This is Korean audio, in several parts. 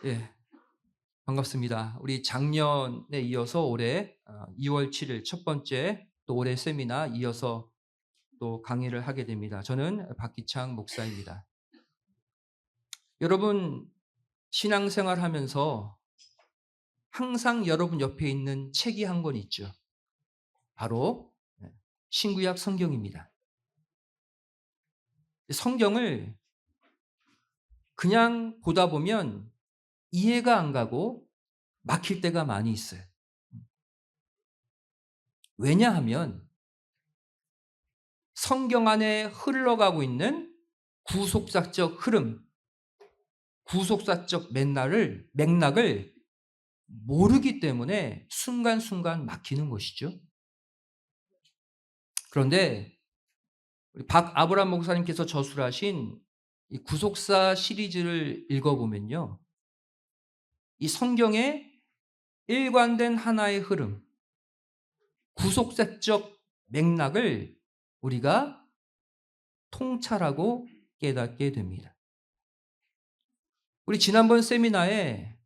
예, 반갑습니다. 우리 작년에 이어서 올해 2월 7일 첫 번째 또 올해 세미나 이어서 또 강의를 하게 됩니다. 저는 박기창 목사입니다. 여러분 신앙생활 하면서 항상 여러분 옆에 있는 책이 한 권 있죠. 바로 신구약 성경입니다. 성경을 그냥 보다 보면 이해가 안 가고 막힐 때가 많이 있어요. 왜냐하면 성경 안에 흘러가고 있는 구속사적 흐름, 구속사적 맥락을 모르기 때문에 순간순간 막히는 것이죠. 그런데 우리 박아브람 목사님께서 저술하신 이 구속사 시리즈를 읽어보면요. 이 성경의 일관된 하나의 흐름, 구속사적 맥락을 우리가 통찰하고 깨닫게 됩니다. 우리 지난번 세미나에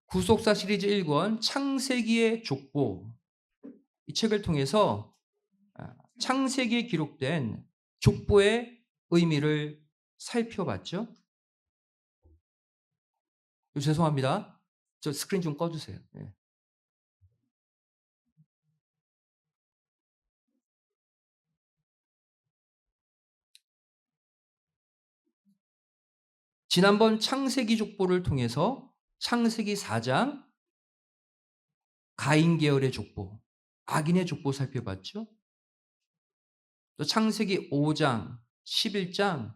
구속사 시리즈 1권 창세기의 족보 이 책을 통해서 창세기에 기록된 족보의 의미를 살펴봤죠. 죄송합니다. 저 스크린 좀 꺼주세요. 네. 지난번 창세기 족보를 통해서 창세기 4장 가인 계열의 족보, 악인의 족보 살펴봤죠. 또 창세기 5장, 11장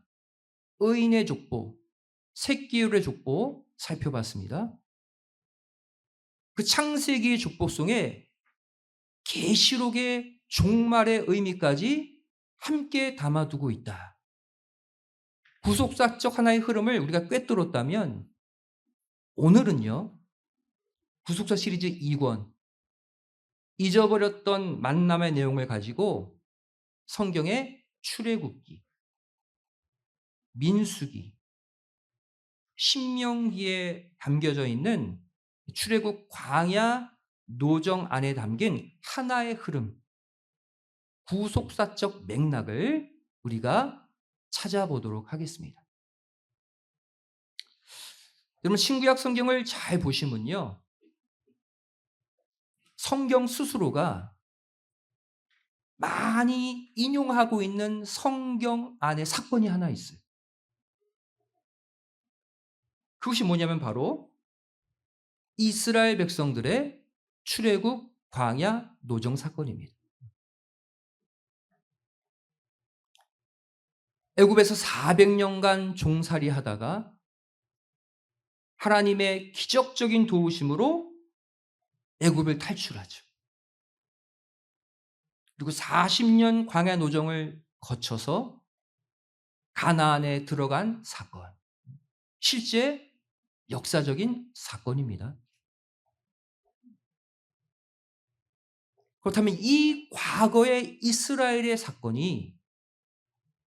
의인의 족보, 셋 계열의 족보 살펴봤습니다. 그 창세기의 족보송에 계시록의 종말의 의미까지 함께 담아두고 있다. 구속사적 하나의 흐름을 우리가 꿰뚫었다면 오늘은요. 구속사 시리즈 2권 잊어버렸던 만남의 내용을 가지고 성경의 출애굽기, 민수기, 신명기에 담겨져 있는 출애굽 광야 노정 안에 담긴 하나의 흐름, 구속사적 맥락을 우리가 찾아보도록 하겠습니다. 여러분 신구약 성경을 잘 보시면요. 성경 스스로가 많이 인용하고 있는 성경 안에 사건이 하나 있어요. 그것이 뭐냐면 바로 이스라엘 백성들의 출애굽 광야 노정 사건입니다. 애굽에서 400년간 종살이 하다가 하나님의 기적적인 도우심으로 애굽을 탈출하죠. 그리고 40년 광야 노정을 거쳐서 가나안에 들어간 사건. 실제 역사적인 사건입니다. 그렇다면 이 과거의 이스라엘의 사건이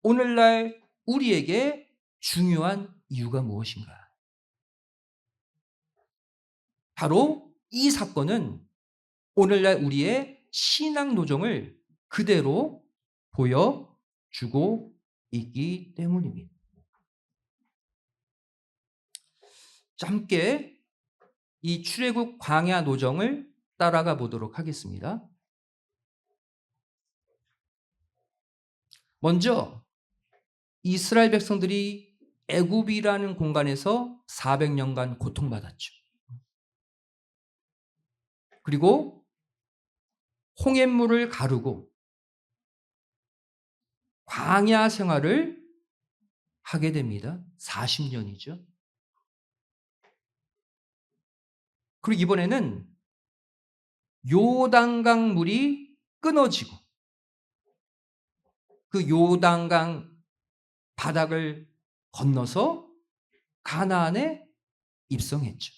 오늘날 우리에게 중요한 이유가 무엇인가? 바로 이 사건은 오늘날 우리의 신앙 노정을 그대로 보여주고 있기 때문입니다. 자, 함께 이 출애굽 광야 노정을 따라가 보도록 하겠습니다. 먼저 이스라엘 백성들이 애굽이라는 공간에서 400년간 고통받았죠. 그리고 홍해물을 가르고 광야 생활을 하게 됩니다. 40년이죠. 그리고 이번에는 요단강 물이 끊어지고 그 요단강 바닥을 건너서 가나안에 입성했죠.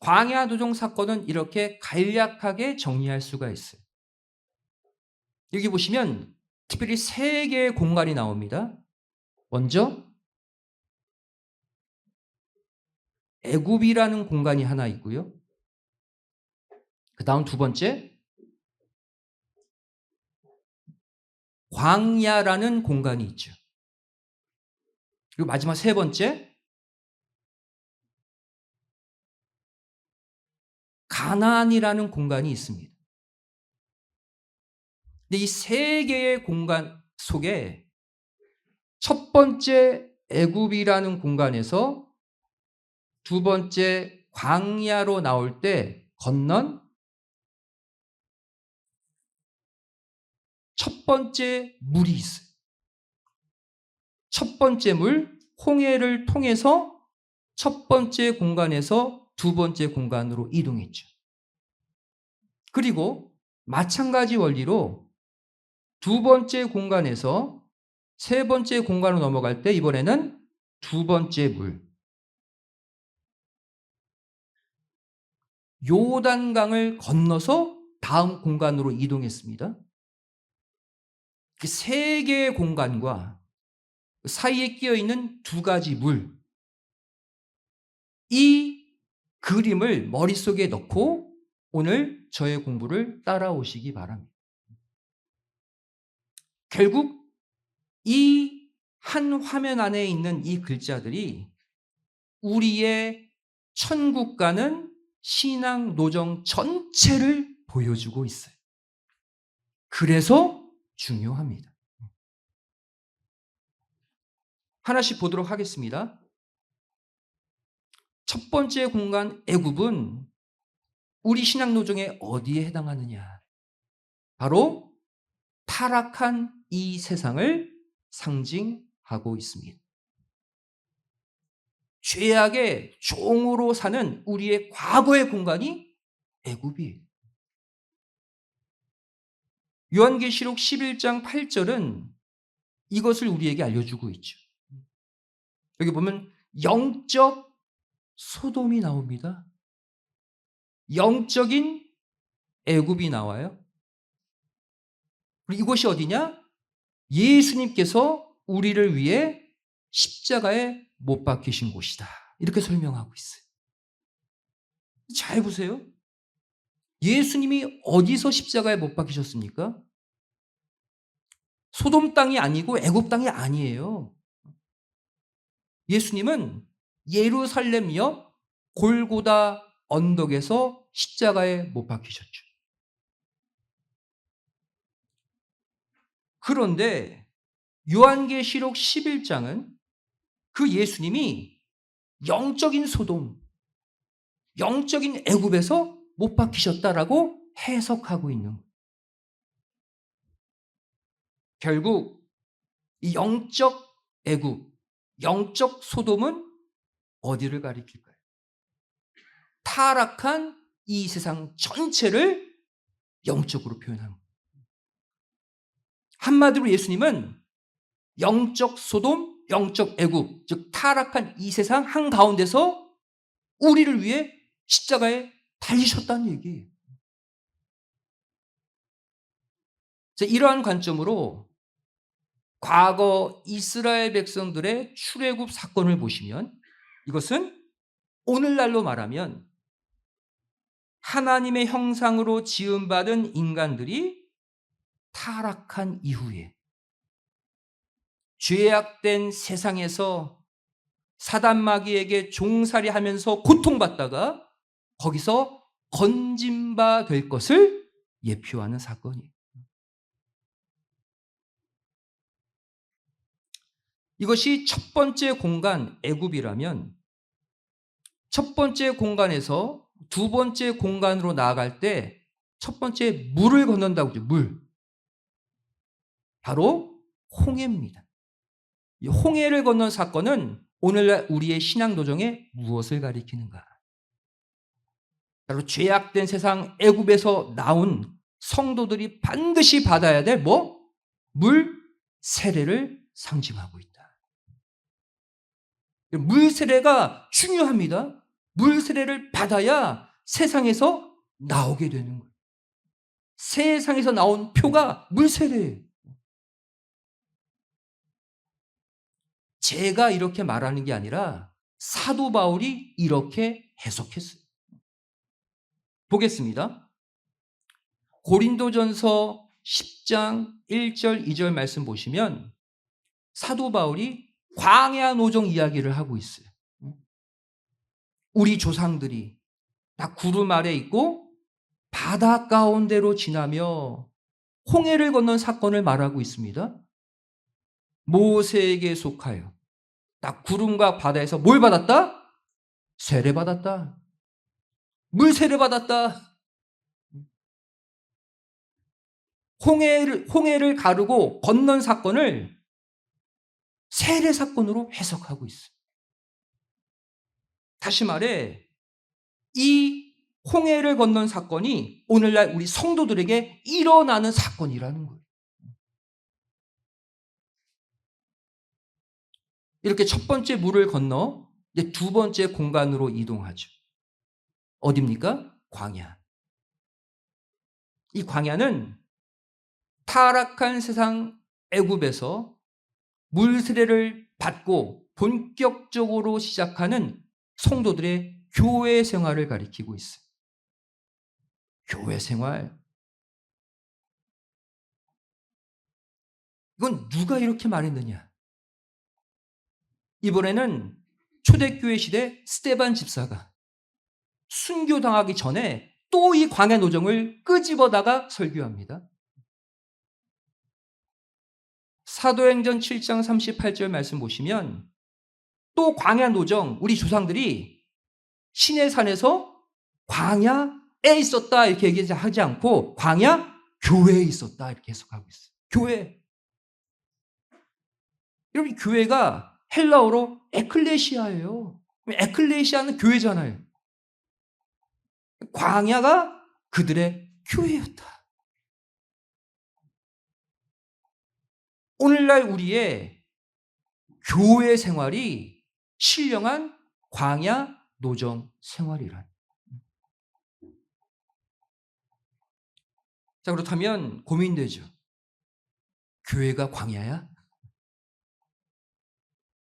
광야 노정 사건은 이렇게 간략하게 정리할 수가 있어요. 여기 보시면 특별히 세 개의 공간이 나옵니다. 먼저 애굽이라는 공간이 하나 있고요. 그다음 두 번째, 광야라는 공간이 있죠. 그리고 마지막 세 번째, 가나안이라는 공간이 있습니다. 근데 이 세 개의 공간 속에 첫 번째 애굽이라는 공간에서 두 번째 광야로 나올 때 건넌 첫 번째 물이 있어요. 첫 번째 물, 홍해를 통해서 첫 번째 공간에서 두 번째 공간으로 이동했죠. 그리고 마찬가지 원리로 두 번째 공간에서 세 번째 공간으로 넘어갈 때 이번에는 두 번째 물, 요단강을 건너서 다음 공간으로 이동했습니다. 그 세 개의 공간과 사이에 끼어 있는 두 가지 물, 이 그림을 머릿속에 넣고 오늘 저의 공부를 따라오시기 바랍니다. 결국 이 한 화면 안에 있는 이 글자들이 우리의 천국 가는 신앙 노정 전체를 보여주고 있어요. 그래서 중요합니다. 하나씩 보도록 하겠습니다. 첫 번째 공간 애굽은 우리 신앙 노정에 어디에 해당하느냐? 바로 타락한 이 세상을 상징하고 있습니다. 죄악의 종으로 사는 우리의 과거의 공간이 애굽이에요. 요한계시록 11장 8절은 이것을 우리에게 알려주고 있죠. 여기 보면 영적 소돔이 나옵니다. 영적인 애굽이 나와요. 그리고 이곳이 어디냐? 예수님께서 우리를 위해 십자가에 못 박히신 곳이다. 이렇게 설명하고 있어요. 잘 보세요. 예수님이 어디서 십자가에 못 박히셨습니까? 소돔 땅이 아니고 애굽 땅이 아니에요. 예수님은 예루살렘 옆 골고다 언덕에서 십자가에 못 박히셨죠. 그런데 요한계시록 11장은 그 예수님이 영적인 소돔, 영적인 애굽에서 못 박히셨다라고 해석하고 있는 거예요. 결국 이 영적 애굽, 영적 소돔은 어디를 가리킬까요? 타락한 이 세상 전체를 영적으로 표현하는 거예요. 한마디로 예수님은 영적 소돔, 영적 애굽, 즉 타락한 이 세상 한가운데서 우리를 위해 십자가에 달리셨다는 얘기예요. 이러한 관점으로 과거 이스라엘 백성들의 출애굽 사건을 보시면 이것은 오늘날로 말하면 하나님의 형상으로 지음받은 인간들이 타락한 이후에 죄악된 세상에서 사단 마귀에게 종살이하면서 고통받다가 거기서 건진 바 될 것을 예표하는 사건이에요. 이것이 첫 번째 공간 애굽이라면 첫 번째 공간에서 두 번째 공간으로 나아갈 때 첫 번째 물을 건넌다고 그러죠. 물. 바로 홍해입니다. 이 홍해를 건넌 사건은 오늘날 우리의 신앙 도정에 무엇을 가리키는가? 바로 죄악된 세상 애굽에서 나온 성도들이 반드시 받아야 될 물 세례를 상징하고 있다. 물 세례가 중요합니다. 물 세례를 받아야 세상에서 나오게 되는 거예요. 세상에서 나온 표가 물 세례예요. 제가 이렇게 말하는 게 아니라 사도 바울이 이렇게 해석했어요. 보겠습니다. 고린도전서 10장 1절 2절 말씀 보시면 사도 바울이 광야 노정 이야기를 하고 있어요. 우리 조상들이 다 구름 아래 있고 바다 가운데로 지나며 홍해를 건넌 사건을 말하고 있습니다. 모세에게 속하여 딱 구름과 바다에서 뭘 받았다? 세례 받았다. 물 세례 받았다. 홍해를 가르고 건넌 사건을 세례 사건으로 해석하고 있어요. 다시 말해 이 홍해를 건넌 사건이 오늘날 우리 성도들에게 일어나는 사건이라는 거예요. 이렇게 첫 번째 물을 건너 이제 두 번째 공간으로 이동하죠. 어디입니까? 광야. 이 광야는 타락한 세상 애굽에서 물 세례를 받고 본격적으로 시작하는 성도들의 교회 생활을 가리키고 있어요. 교회 생활. 이건 누가 이렇게 말했느냐? 이번에는 초대교회 시대 스데반 집사가 순교당하기 전에 또 이 광야 노정을 끄집어다가 설교합니다. 사도행전 7장 38절 말씀 보시면 또 광야 노정, 우리 조상들이 시내산에서 광야에 있었다 이렇게 얘기하지 않고 광야 교회에 있었다 이렇게 해석하고 있어요. 교회. 여러분 교회가 헬라어로 에클레시아예요. 에클레시아는 교회잖아요. 광야가 그들의 교회였다. 오늘날 우리의 교회 생활이 신령한 광야 노정 생활이란. 자, 그렇다면 고민되죠. 교회가 광야야?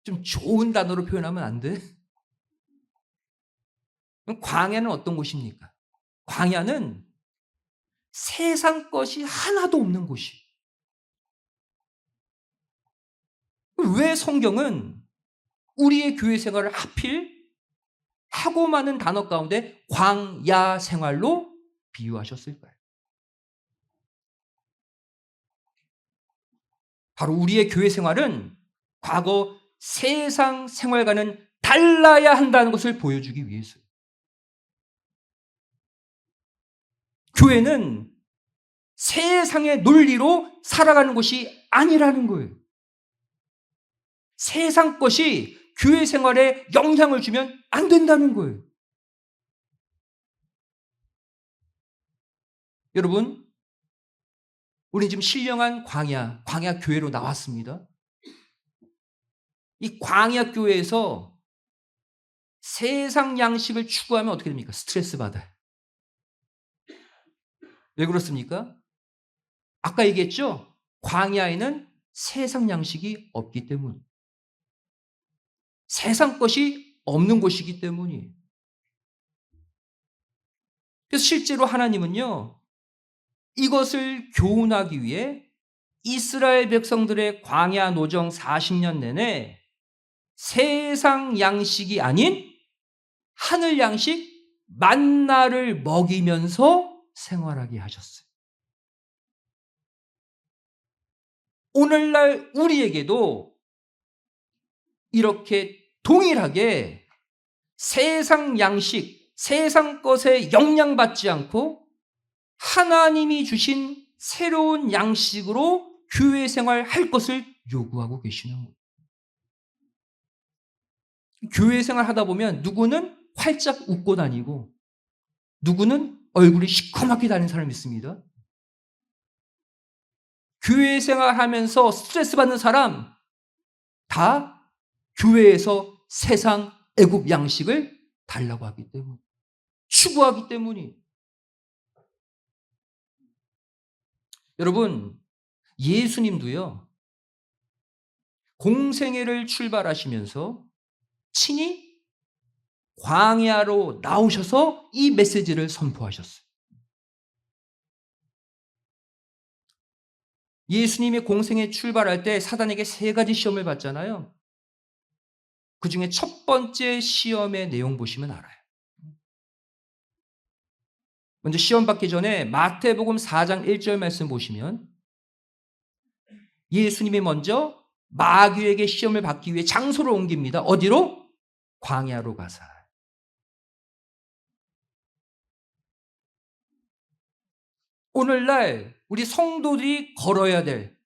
좀 좋은 단어로 표현하면 안 돼? 그럼 광야는 어떤 곳입니까? 광야는 세상 것이 하나도 없는 곳이. 왜 성경은 우리의 교회 생활을 하필 하고 많은 단어 가운데 광야 생활로 비유하셨을까요? 바로 우리의 교회 생활은 과거 세상 생활과는 달라야 한다는 것을 보여주기 위해서요. 교회는 세상의 논리로 살아가는 것이 아니라는 거예요. 세상 것이 교회 생활에 영향을 주면 안 된다는 거예요. 여러분, 우리는 지금 신령한 광야 교회로 나왔습니다. 이 광야 교회에서 세상 양식을 추구하면 어떻게 됩니까? 스트레스 받아요. 왜 그렇습니까? 아까 얘기했죠? 광야에는 세상 양식이 없기 때문. 세상 것이 없는 곳이기 때문이에요. 그래서 실제로 하나님은요, 이것을 교훈하기 위해 이스라엘 백성들의 광야 노정 40년 내내 세상 양식이 아닌 하늘 양식 만나를 먹이면서 생활하게 하셨어요. 오늘날 우리에게도 이렇게 동일하게 세상 양식, 세상 것에 영향받지 않고 하나님이 주신 새로운 양식으로 교회 생활할 것을 요구하고 계시는 거예요. 교회 생활 하다 보면 누구는 활짝 웃고 다니고 누구는 얼굴이 시커멓게 다니는 사람이 있습니다. 교회 생활하면서 스트레스 받는 사람 다 교회에서 세상 애굽 양식을 달라고 하기 때문에, 추구하기 때문이에요. 여러분, 예수님도요, 공생애를 출발하시면서 친히 광야로 나오셔서 이 메시지를 선포하셨어요. 예수님이 공생에 출발할 때 사단에게 3가지 시험을 받잖아요. 그중에 첫 번째 시험의 내용 보시면 알아요. 먼저 시험 받기 전에 마태복음 4장 1절 말씀 보시면 예수님이 먼저 마귀에게 시험을 받기 위해 장소를 옮깁니다. 어디로? 광야로 가사. 오늘날 우리 성도들이 걸어야 될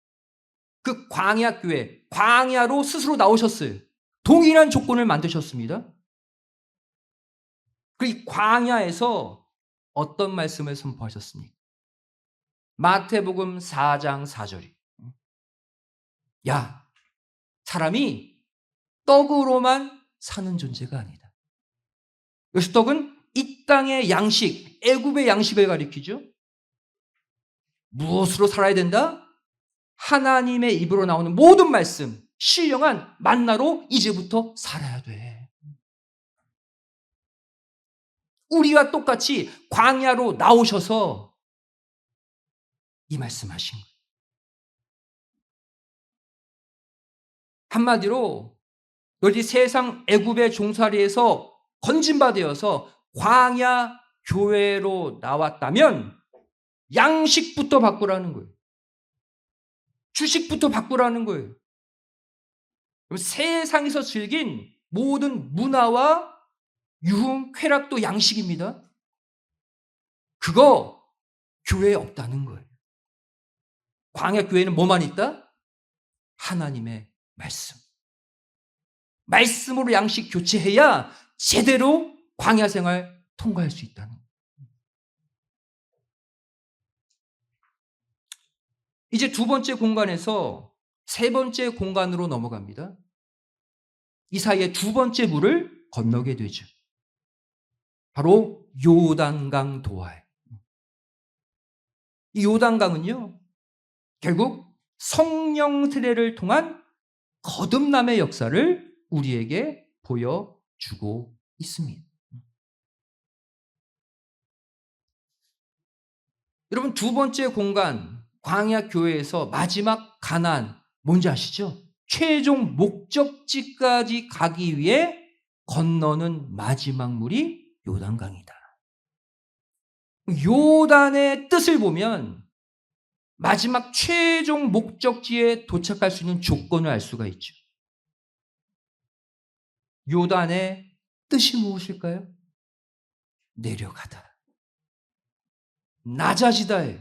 그 광야 교회, 광야로 스스로 나오셨어요. 동일한 조건을 만드셨습니다. 그 광야에서 어떤 말씀을 선포하셨습니까? 마태복음 4장 4절이. 야, 사람이 떡으로만 사는 존재가 아니다. 여기서 떡은 이 땅의 양식, 애굽의 양식을 가리키죠. 무엇으로 살아야 된다? 하나님의 입으로 나오는 모든 말씀, 신령한 만나로 이제부터 살아야 돼. 우리와 똑같이 광야로 나오셔서 이 말씀하신 거예요. 한마디로 너희 세상 애굽의 종살이에서 건진받아서 광야 교회로 나왔다면 양식부터 바꾸라는 거예요. 주식부터 바꾸라는 거예요. 그럼 세상에서 즐긴 모든 문화와 유흥, 쾌락도 양식입니다. 그거 교회에 없다는 거예요. 광야 교회는 뭐만 있다? 하나님의 말씀. 말씀으로 양식 교체해야 제대로 광야 생활 통과할 수 있다는 거예요. 이제 두 번째 공간에서 세 번째 공간으로 넘어갑니다. 이 사이에 두 번째 물을 건너게 되죠. 바로 요단강 도하에. 이 요단강은요, 결국 성령 세례를 통한 거듭남의 역사를 우리에게 보여주고 있습니다. 여러분, 두 번째 공간, 광야 교회에서 마지막 가나안, 뭔지 아시죠? 최종 목적지까지 가기 위해 건너는 마지막 물이 요단강이다. 요단의 뜻을 보면 마지막 최종 목적지에 도착할 수 있는 조건을 알 수가 있죠. 요단의 뜻이 무엇일까요? 내려가다. 낮아지다예요.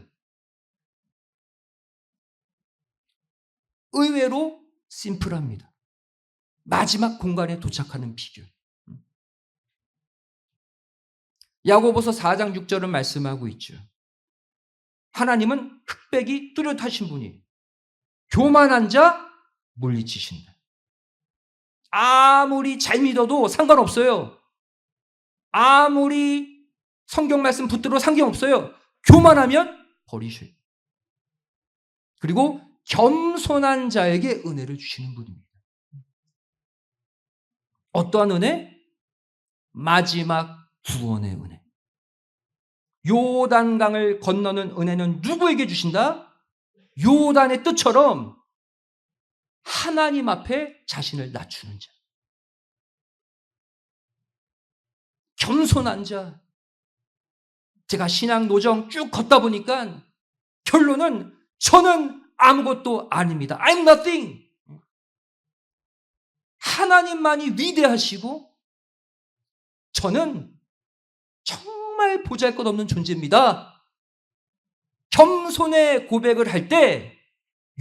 의외로 심플합니다. 마지막 공간에 도착하는 비결. 야고보서 4장 6절은 말씀하고 있죠. 하나님은 흑백이 뚜렷하신 분이 교만한 자 물리치신다. 아무리 잘 믿어도 상관없어요. 아무리 성경 말씀 붙들어 상관없어요. 교만하면 버리셔요. 그리고 겸손한 자에게 은혜를 주시는 분입니다. 어떠한 은혜? 마지막 구원의 은혜. 요단강을 건너는 은혜는 누구에게 주신다? 요단의 뜻처럼 하나님 앞에 자신을 낮추는 자. 겸손한 자. 제가 신앙 노정 쭉 걷다 보니까 결론은 저는 아무것도 아닙니다. I'm nothing. 하나님만이 위대하시고 저는 정말 보잘것없는 존재입니다. 겸손의 고백을 할 때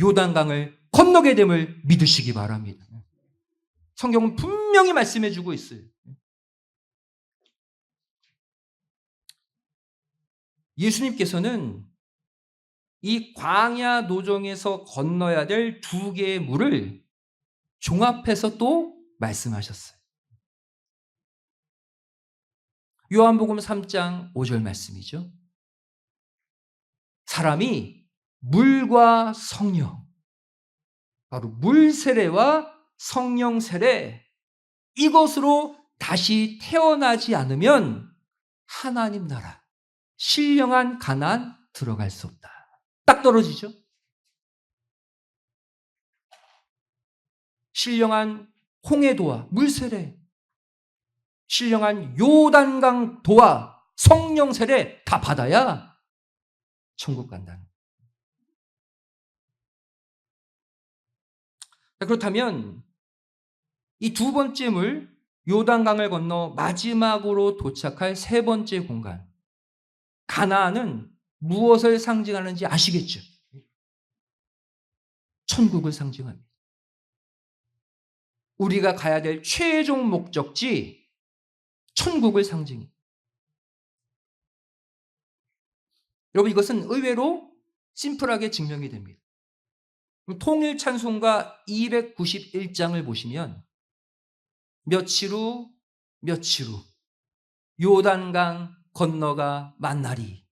요단강을 건너게 됨을 믿으시기 바랍니다. 성경은 분명히 말씀해 주고 있어요. 예수님께서는 이 광야 노정에서 건너야 될 두 개의 물을 종합해서 또 말씀하셨어요. 요한복음 3장 5절 말씀이죠. 사람이 물과 성령, 바로 물 세례와 성령 세례, 이것으로 다시 태어나지 않으면 하나님 나라, 신령한 가나안 들어갈 수 없다. 딱 떨어지죠. 신령한 홍해도와 물세례, 신령한 요단강 도와 성령 세례 다 받아야 천국 간다는. 그렇다면 이 두 번째 물, 요단강을 건너 마지막으로 도착할 세 번째 공간, 가나안은 무엇을 상징하는지 아시겠죠? 천국을 상징합니다. 우리가 가야 될 최종 목적지, 천국을 상징해요. 여러분, 이것은 의외로 심플하게 증명이 됩니다. 통일 찬송가 291장을 보시면 며칠 후 요단강 건너가 만나리.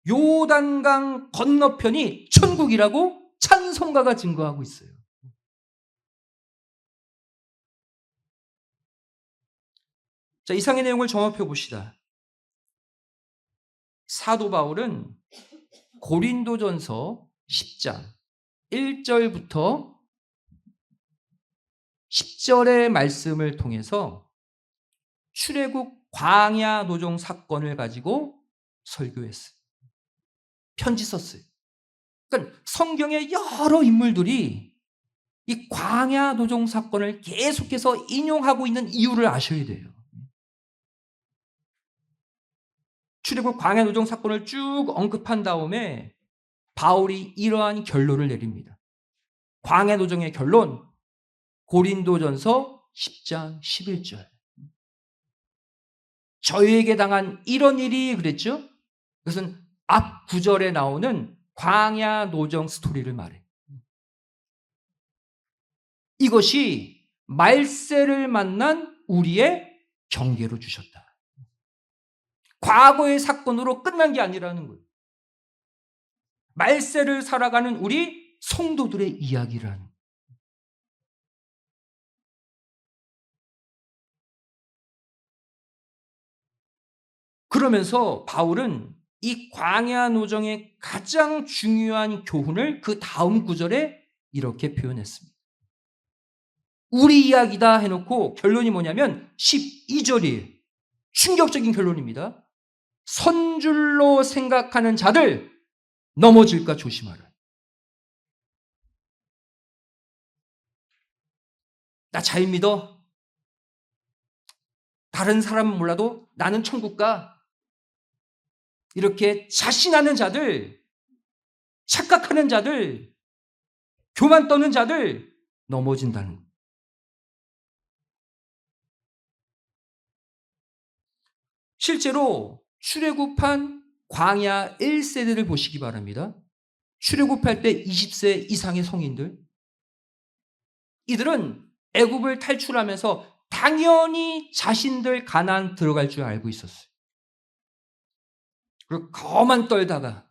요단강 건너편이 천국이라고 찬송가가 증거하고 있어요. 자, 이상의 내용을 종합해 봅시다. 사도 바울은 고린도전서 10장 1절부터 10절의 말씀을 통해서 출애굽 광야 노정 사건을 가지고 설교했어요. 편지 썼어요. 그러니까 성경의 여러 인물들이 이 광야 노정 사건을 계속해서 인용하고 있는 이유를 아셔야 돼요. 출애굽 광야 노정 사건을 쭉 언급한 다음에 바울이 이러한 결론을 내립니다. 광야 노정의 결론, 고린도전서 10장 11절. 저희에게 당한 이런 일이 그랬죠? 그것은 앞 구절에 나오는 광야 노정 스토리를 말해. 이것이 말세를 만난 우리의 경계로 주셨다. 과거의 사건으로 끝난 게 아니라는 거예요. 말세를 살아가는 우리 성도들의 이야기라는 거예요. 그러면서 바울은 이 광야 노정의 가장 중요한 교훈을 그 다음 구절에 이렇게 표현했습니다. 우리 이야기다 해놓고 결론이 뭐냐면 12절이에요. 충격적인 결론입니다. 선줄로 생각하는 자들 넘어질까 조심하라. 나 잘 믿어. 다른 사람은 몰라도 나는 천국 가. 이렇게 자신하는 자들, 착각하는 자들, 교만 떠는 자들 넘어진다는 거예요. 실제로 출애굽한 광야 1세대를 보시기 바랍니다. 출애굽할 때 20세 이상의 성인들, 이들은 애굽을 탈출하면서 당연히 자신들 가나안 들어갈 줄 알고 있었어요. 그리고 거만 떨다가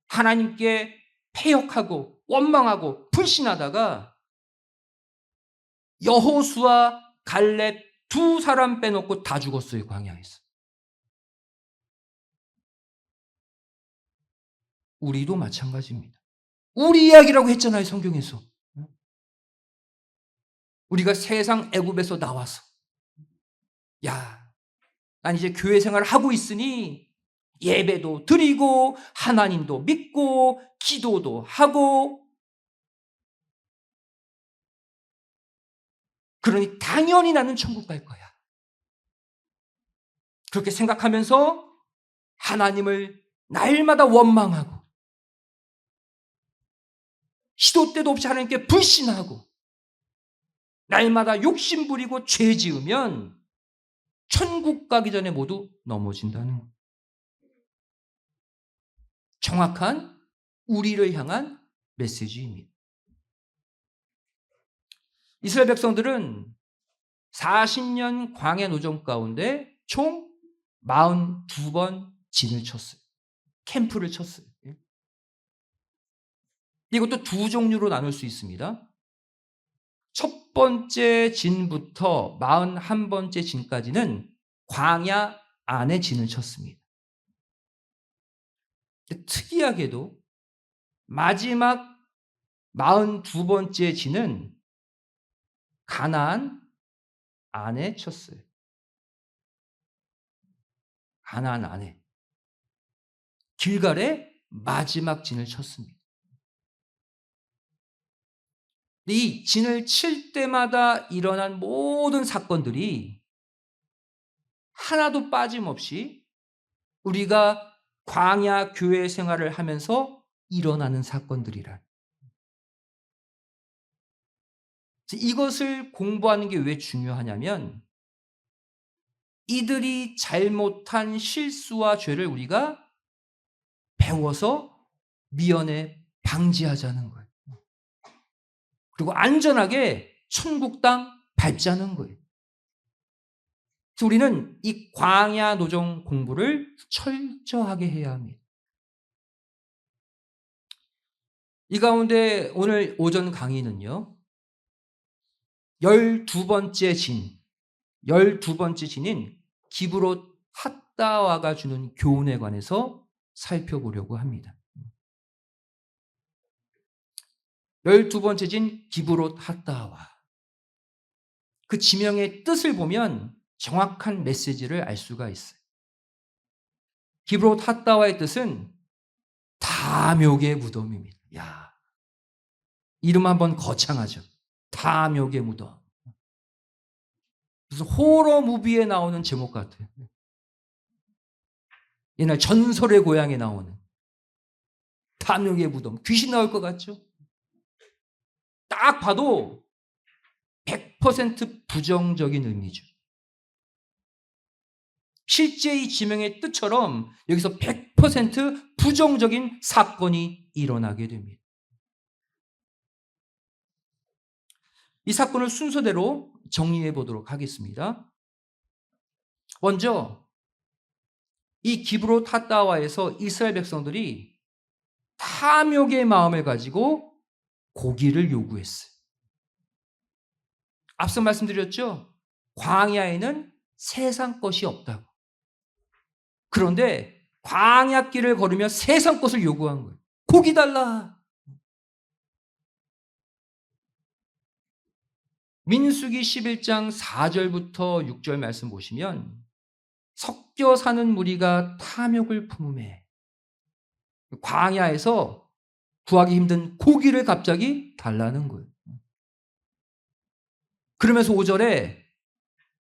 하나님께 패역하고 원망하고 불신하다가 여호수아, 갈렙 두 사람 빼놓고 다 죽었어요, 광야에서. 우리도 마찬가지입니다. 우리 이야기라고 했잖아요, 성경에서. 우리가 세상 애굽에서 나와서, 야, 난 이제 교회 생활을 하고 있으니 예배도 드리고 하나님도 믿고 기도도 하고, 그러니 당연히 나는 천국 갈 거야. 그렇게 생각하면서 하나님을 날마다 원망하고 시도 때도 없이 하나님께 불신하고 날마다 욕심 부리고 죄 지으면 천국 가기 전에 모두 넘어진다는 거예요. 정확한 우리를 향한 메시지입니다. 이스라엘 백성들은 40년 광야 노정 가운데 총 42번 진을 쳤어요. 캠프를 쳤어요. 이것도 두 종류로 나눌 수 있습니다. 첫 번째 진부터 41번째 진까지는 광야 안에 진을 쳤습니다. 특이하게도 마지막 42번째 진은 가나안 안에 쳤어요. 가나안 안에. 길갈에 마지막 진을 쳤습니다. 이 진을 칠 때마다 일어난 모든 사건들이 하나도 빠짐없이 우리가 광야 교회 생활을 하면서 일어나는 사건들이라. 이것을 공부하는 게 왜 중요하냐면 이들이 잘못한 실수와 죄를 우리가 배워서 미연에 방지하자는 거예요. 그리고 안전하게 천국 땅 밟자는 거예요. 그래서 우리는 이 광야 노정 공부를 철저하게 해야 합니다. 이 가운데 오늘 오전 강의는요. 12번째 진, 12번째 진인 기브롯 핫다와가 주는 교훈에 관해서 살펴보려고 합니다. 12번째 진 기브롯 핫다와. 그 지명의 뜻을 보면 정확한 메시지를 알 수가 있어요. 기브롯 핫다와의 뜻은 탐욕의 무덤입니다. 야, 이름 한번 거창하죠. 탐욕의 무덤. 무슨 호러 무비에 나오는 제목 같아요. 옛날 전설의 고향에 나오는 탐욕의 무덤. 귀신 나올 것 같죠? 딱 봐도 100% 부정적인 의미죠. 실제 이 지명의 뜻처럼 여기서 100% 부정적인 사건이 일어나게 됩니다. 이 사건을 순서대로 정리해 보도록 하겠습니다. 먼저 이 기브롯 핫다와에서 이스라엘 백성들이 탐욕의 마음을 가지고 고기를 요구했어요. 앞서 말씀드렸죠? 광야에는 세상 것이 없다고. 그런데 광야길을 걸으며 세상 것을 요구한 거예요. 고기 달라. 민수기 11장 4절부터 6절 말씀 보시면 섞여 사는 무리가 탐욕을 품음에 광야에서 구하기 힘든 고기를 갑자기 달라는 거예요. 그러면서 5절에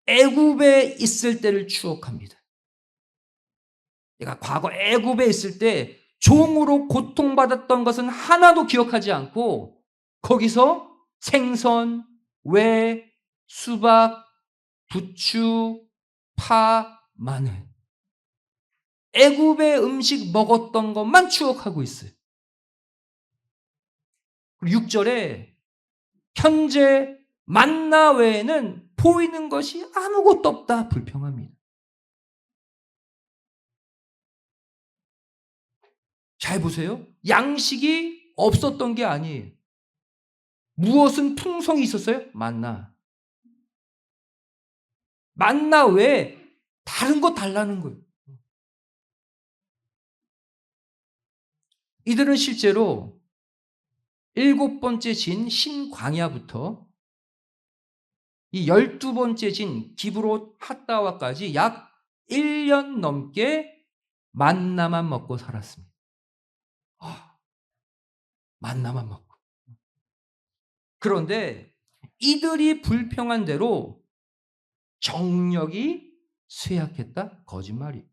애굽에 있을 때를 추억합니다. 내가 과거 애굽에 있을 때 종으로 고통받았던 것은 하나도 기억하지 않고 거기서 생선, 왜, 수박, 부추, 파, 마늘. 애굽의 음식 먹었던 것만 추억하고 있어요. 그리고 6절에 현재 만나 외에는 보이는 것이 아무것도 없다. 불평합니다. 잘 보세요. 양식이 없었던 게 아니에요. 무엇은 풍성이 있었어요? 만나. 만나 외에 다른 거 달라는 거예요. 이들은 실제로 7번째 진 신광야부터 이 12번째 진 기브롯 핫다와까지 약 1년 넘게 만나만 먹고 살았습니다. 만나만 먹고. 그런데 이들이 불평한 대로 정력이 쇠약했다? 거짓말이에요.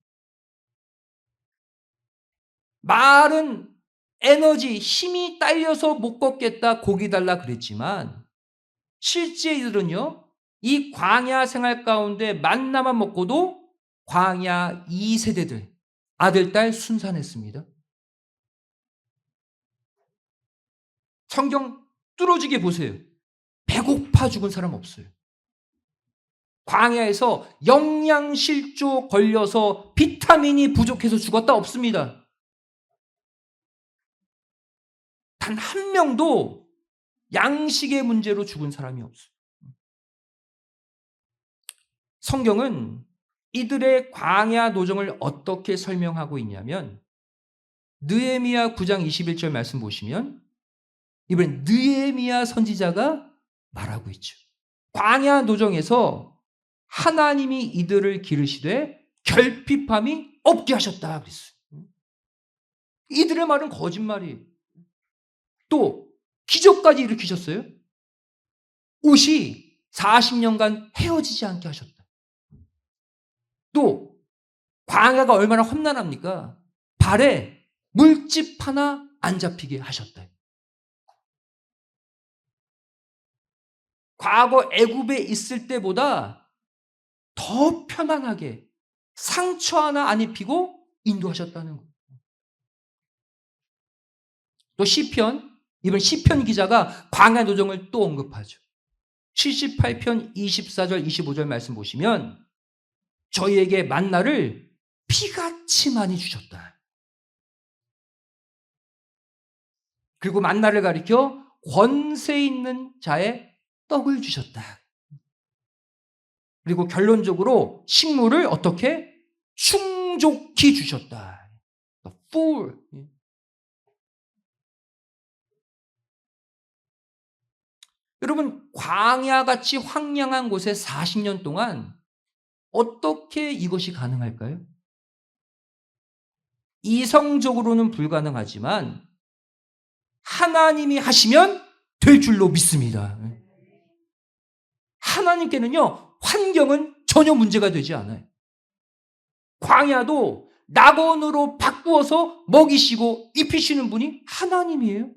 말은 에너지, 힘이 딸려서 못 걷겠다, 고기 달라 그랬지만 실제 이들은요, 이 광야 생활 가운데 만나만 먹고도 광야 2세대들, 아들, 딸 순산했습니다. 성경 뚫어지게 보세요. 배고파 죽은 사람 없어요. 광야에서 영양실조 걸려서 비타민이 부족해서 죽었다 없습니다. 단 한 명도 양식의 문제로 죽은 사람이 없어요. 성경은 이들의 광야 노정을 어떻게 설명하고 있냐면 느헤미야 9장 21절 말씀 보시면 이번엔 느헤미야 선지자가 말하고 있죠. 광야 노정에서 하나님이 이들을 기르시되 결핍함이 없게 하셨다 그랬어요. 이들의 말은 거짓말이에요. 또 기적까지 일으키셨어요. 옷이 40년간 헤어지지 않게 하셨다. 또 광야가 얼마나 험난합니까? 발에 물집 하나 안 잡히게 하셨다. 과거 애굽에 있을 때보다 더 편안하게 상처 하나 안 입히고 인도하셨다는 거예요. 또 시편, 이번 시편 기자가 광야 노정을 또 언급하죠. 78편 24절 25절 말씀 보시면 저희에게 만나를 피같이 많이 주셨다. 그리고 만나를 가리켜 권세 있는 자의 떡을 주셨다. 그리고 결론적으로 식물을 어떻게 충족히 주셨다. full. 여러분 광야같이 황량한 곳에 40년 동안 어떻게 이것이 가능할까요? 이성적으로는 불가능하지만 하나님이 하시면 될 줄로 믿습니다. 하나님께는요, 환경은 전혀 문제가 되지 않아요. 광야도 낙원으로 바꾸어서 먹이시고 입히시는 분이 하나님이에요.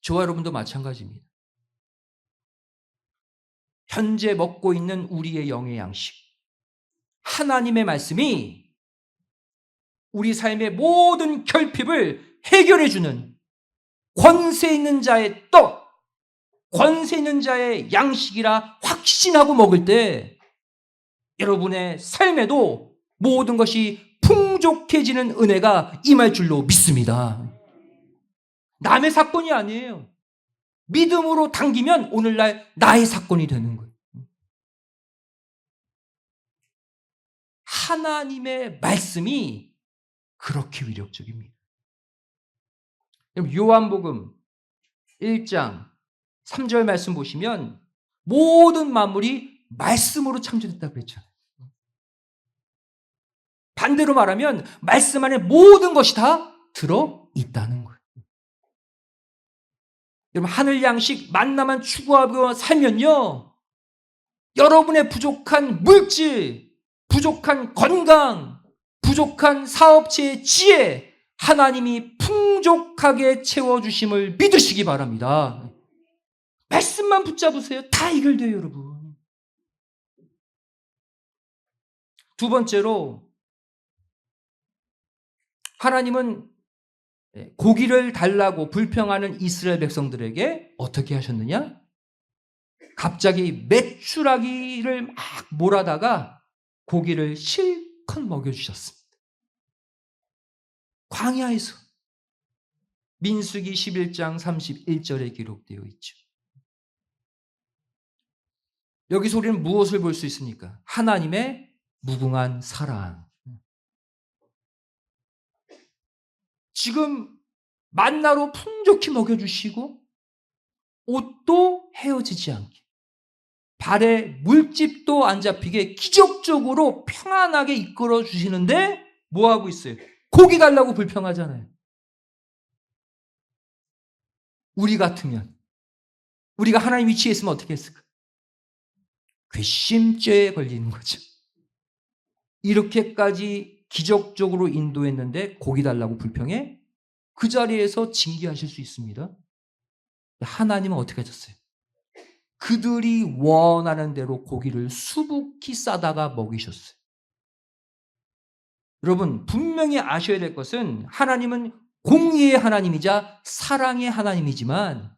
저와 여러분도 마찬가지입니다. 현재 먹고 있는 우리의 영의 양식, 하나님의 말씀이 우리 삶의 모든 결핍을 해결해주는 권세 있는 자의 떡, 권세 있는 자의 양식이라 확신하고 먹을 때 여러분의 삶에도 모든 것이 풍족해지는 은혜가 임할 줄로 믿습니다. 남의 사건이 아니에요. 믿음으로 당기면 오늘날 나의 사건이 되는 거예요. 하나님의 말씀이 그렇게 위력적입니다. 요한복음 1장 3절 말씀 보시면 모든 만물이 말씀으로 창조됐다고 그랬잖아요. 반대로 말하면 말씀 안에 모든 것이 다 들어있다는 거예요. 여러분 하늘 양식 만나만 추구하고 살면요, 여러분의 부족한 물질, 부족한 건강, 부족한 사업체의 지혜, 하나님이 풍족하게 채워주심을 믿으시기 바랍니다. 말씀만 붙잡으세요. 다 해결돼요, 여러분. 두 번째로 하나님은 고기를 달라고 불평하는 이스라엘 백성들에게 어떻게 하셨느냐? 갑자기 메추라기를 막 몰아다가 고기를 실컷 먹여주셨습니다. 광야에서. 민수기 11장 31절에 기록되어 있죠. 여기서 우리는 무엇을 볼 수 있습니까? 하나님의 무궁한 사랑. 지금 만나로 풍족히 먹여주시고 옷도 헤어지지 않게, 발에 물집도 안 잡히게 기적적으로 평안하게 이끌어 주시는데 뭐하고 있어요? 고기 달라고 불평하잖아요. 우리 같으면, 우리가 하나님 위치에 있으면 어떻게 했을까? 괘씸죄에 걸리는 거죠. 이렇게까지 기적적으로 인도했는데 고기 달라고 불평해? 그 자리에서 징계하실 수 있습니다. 하나님은 어떻게 하셨어요? 그들이 원하는 대로 고기를 수북히 싸다가 먹이셨어요. 여러분 분명히 아셔야 될 것은 하나님은 공의의 하나님이자 사랑의 하나님이지만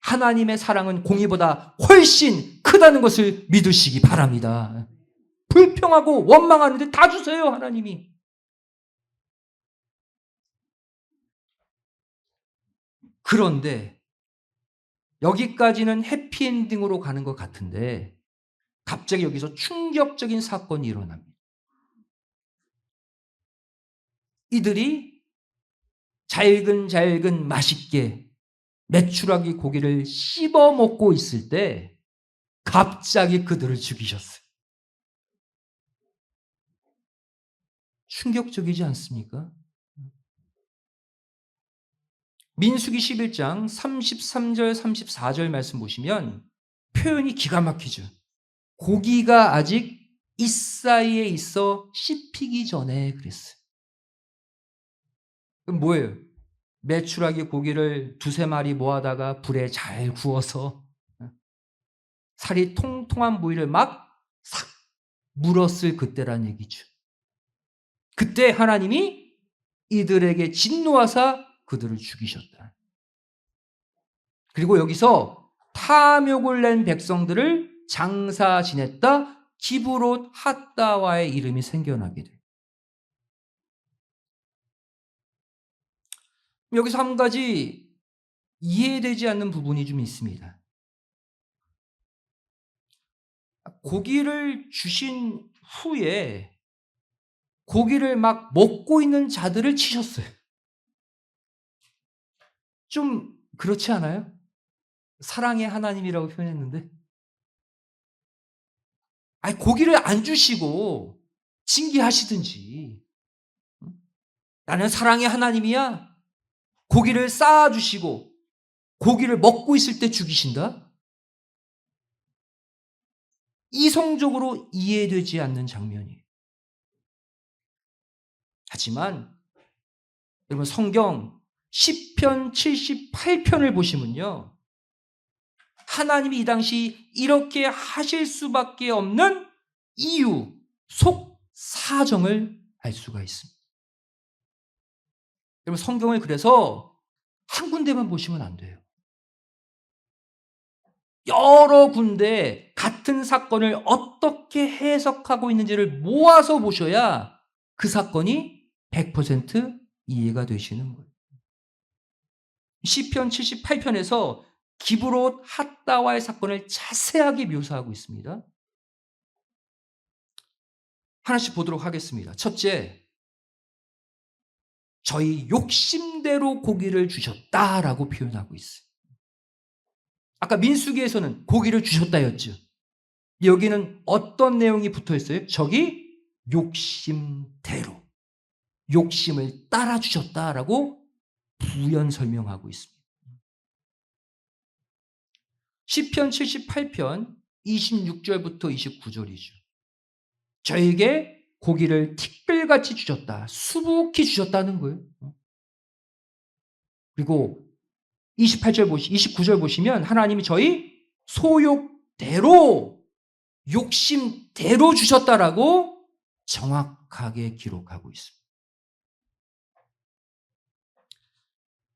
하나님의 사랑은 공의보다 훨씬 크다는 것을 믿으시기 바랍니다. 불평하고 원망하는데 다 주세요, 하나님이. 그런데 여기까지는 해피엔딩으로 가는 것 같은데 갑자기 여기서 충격적인 사건이 일어납니다. 이들이 잘근잘근 맛있게 메추라기 고기를 씹어 먹고 있을 때 갑자기 그들을 죽이셨어요. 충격적이지 않습니까? 민수기 11장 33절 34절 말씀 보시면 표현이 기가 막히죠. 고기가 아직 이 사이에 있어 씹히기 전에 그랬어요. 그럼 뭐예요? 메추라기 고기를 두세 마리 모아다가 불에 잘 구워서 살이 통통한 부위를 막 싹 물었을 그때란 얘기죠. 그때 하나님이 이들에게 진노하사 그들을 죽이셨다. 그리고 여기서 탐욕을 낸 백성들을 장사 지냈다 기브롯 핫다와의 이름이 생겨나게 돼요. 여기서 한 가지 이해되지 않는 부분이 좀 있습니다. 고기를 주신 후에 고기를 막 먹고 있는 자들을 치셨어요. 좀 그렇지 않아요? 사랑의 하나님이라고 표현했는데. 아니, 고기를 안 주시고 징계하시든지. 나는 사랑의 하나님이야. 고기를 쌓아주시고 고기를 먹고 있을 때 죽이신다? 이성적으로 이해되지 않는 장면이에요. 하지만 여러분 성경 시편 78편을 보시면요. 하나님이 이 당시 이렇게 하실 수밖에 없는 이유, 속 사정을 알 수가 있습니다. 여러분 성경을 그래서 한 군데만 보시면 안 돼요. 여러 군데 같은 사건을 어떻게 해석하고 있는지를 모아서 보셔야 그 사건이 100% 이해가 되시는 거예요. 시편 78편에서 기브롯 핫다와의 사건을 자세하게 묘사하고 있습니다. 하나씩 보도록 하겠습니다. 첫째, 저희 욕심대로 고기를 주셨다라고 표현하고 있어요. 아까 민수기에서는 고기를 주셨다였죠. 여기는 어떤 내용이 붙어 있어요? 저기 욕심대로 욕심을 따라 주셨다라고 부연 설명하고 있습니다. 시편 78편 26절부터 29절이죠. 저에게 고기를 특별같이 주셨다. 수북히 주셨다는 거예요. 그리고 29절 보시면 하나님이 저희 소욕대로 욕심대로 주셨다라고 정확하게 기록하고 있습니다.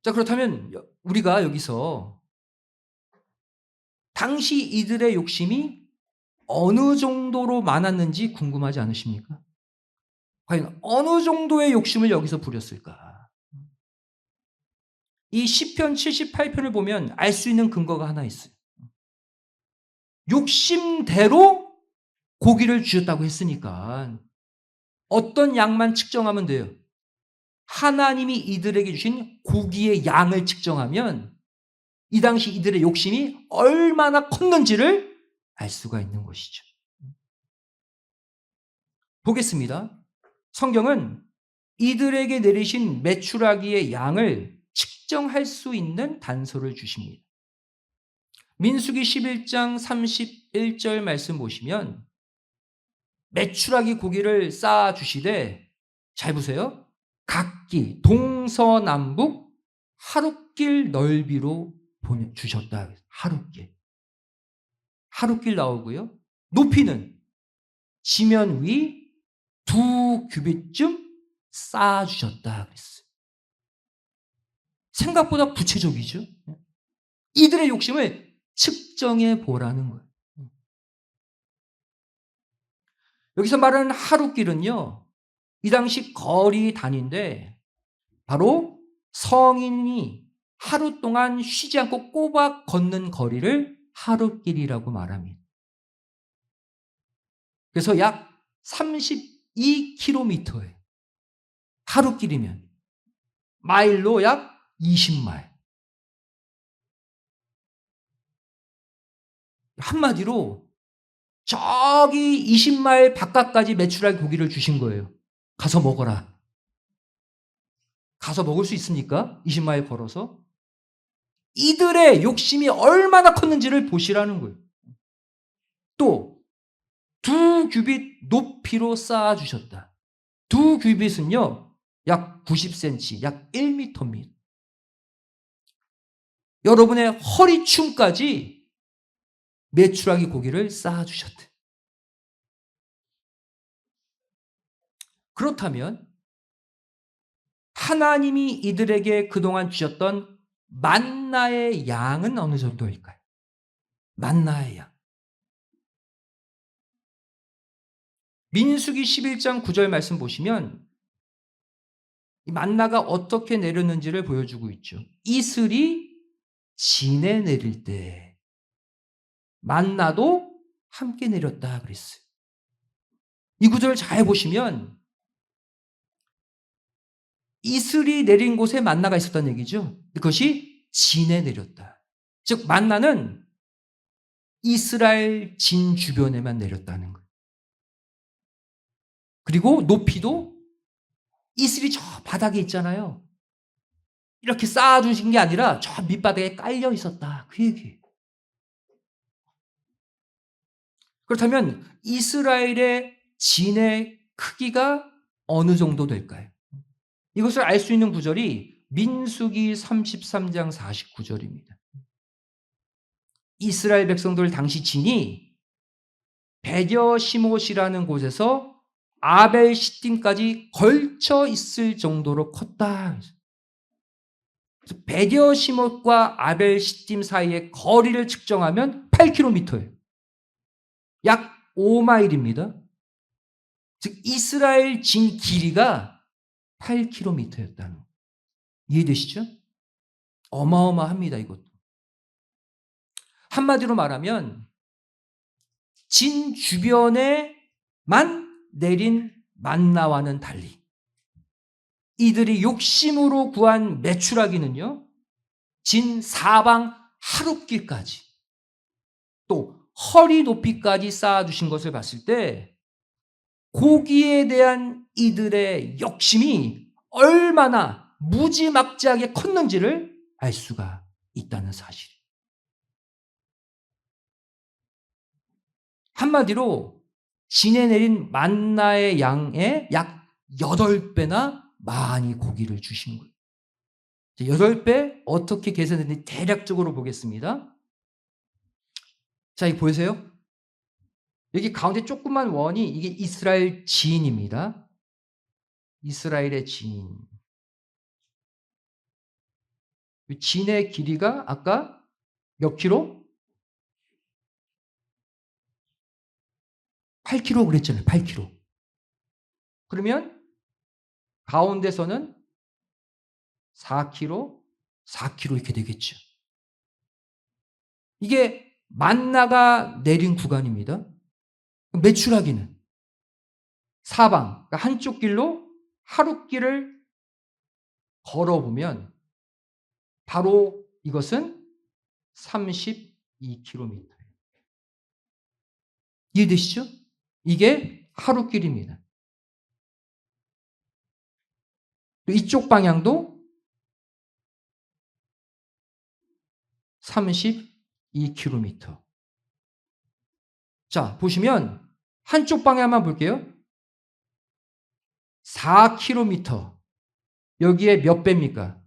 자, 그렇다면 우리가 여기서 당시 이들의 욕심이 어느 정도로 많았는지 궁금하지 않으십니까? 과연 어느 정도의 욕심을 여기서 부렸을까? 이 시편 78편을 보면 알 수 있는 근거가 하나 있어요. 욕심대로 고기를 주셨다고 했으니까 어떤 양만 측정하면 돼요? 하나님이 이들에게 주신 고기의 양을 측정하면 이 당시 이들의 욕심이 얼마나 컸는지를 알 수가 있는 것이죠. 보겠습니다. 성경은 이들에게 내리신 메추라기의 양을 측정할 수 있는 단서를 주십니다. 민수기 11장 31절 말씀 보시면 메추라기 고기를 쌓아 주시되 잘 보세요. 각기 동서남북 하룻길 넓이로 주셨다. 하룻길 나오고요. 높이는 지면 위 2규빗쯤 쌓아 주셨다 그랬어요. 생각보다 구체적이죠. 이들의 욕심을 측정해 보라는 거예요. 여기서 말하는 하룻길은요. 이 당시 거리 단위인데 바로 성인이 하루 동안 쉬지 않고 꼬박 걷는 거리를 하루길이라고 말합니다. 그래서 약 32km예요. 하루길이면. 마일로 약 20마일. 한마디로 저기 20마일 바깥까지 메추라기 고기를 주신 거예요. 가서 먹어라. 가서 먹을 수 있습니까? 20마일 걸어서? 이들의 욕심이 얼마나 컸는지를 보시라는 거예요. 또 2규빗 높이로 쌓아주셨다. 2규빗은요 약 90cm, 약 1m입니다. 여러분의 허리춤까지 메추라기 고기를 쌓아주셨다. 그렇다면 하나님이 이들에게 그동안 주셨던 만나의 양은 어느 정도일까요? 만나의 양. 민수기 11장 9절 말씀 보시면 이 만나가 어떻게 내렸는지를 보여주고 있죠. 이슬이 진에 내릴 때 만나도 함께 내렸다 그랬어요. 이 구절을 잘 보시면 이슬이 내린 곳에 만나가 있었다는 얘기죠. 그것이 진에 내렸다. 즉 만나는 이스라엘 진 주변에만 내렸다는 거예요. 그리고 높이도 이슬이 저 바닥에 있잖아요. 이렇게 쌓아주신 게 아니라 저 밑바닥에 깔려 있었다. 그 얘기예요. 그렇다면 이스라엘의 진의 크기가 어느 정도 될까요? 이것을 알 수 있는 구절이 민수기 33장 49절입니다. 이스라엘 백성들 당시 진이 베겨시못이라는 곳에서 아벨 시딤까지 걸쳐 있을 정도로 컸다. 베겨시못과 아벨 시딤 사이의 거리를 측정하면 8km예요. 약 5마일입니다. 즉 이스라엘 진 길이가 8km였다는 거. 이해되시죠? 어마어마합니다, 이것도. 한마디로 말하면 진 주변에만 내린 만나와는 달리 이들이 욕심으로 구한 메추라기는요, 진 사방 하룻길까지 또 허리 높이까지 쌓아주신 것을 봤을 때 고기에 대한 이들의 욕심이 얼마나 무지막지하게 컸는지를 알 수가 있다는 사실. 한마디로 진에 내린 만나의 양의 약 8배나 많이 고기를 주신 거예요. 8배 어떻게 계산했는지 대략적으로 보겠습니다. 자, 이거 보이세요? 여기 가운데 조그만 원이 이게 이스라엘 진입니다. 이스라엘의 진. 진의 길이가 아까 몇 킬로? 8km 그랬잖아요. 8km. 그러면 가운데서는 4km, 4km 이렇게 되겠죠. 이게 만나가 내린 구간입니다. 메추라기는 사방, 그러니까 한쪽 길로 하룻길을 걸어보면 바로 이것은 32km예요. 이해되시죠? 이게 하룻길입니다. 이쪽 방향도 32km. 자, 보시면 한쪽 방향만 볼게요. 4km. 여기에 몇 배입니까?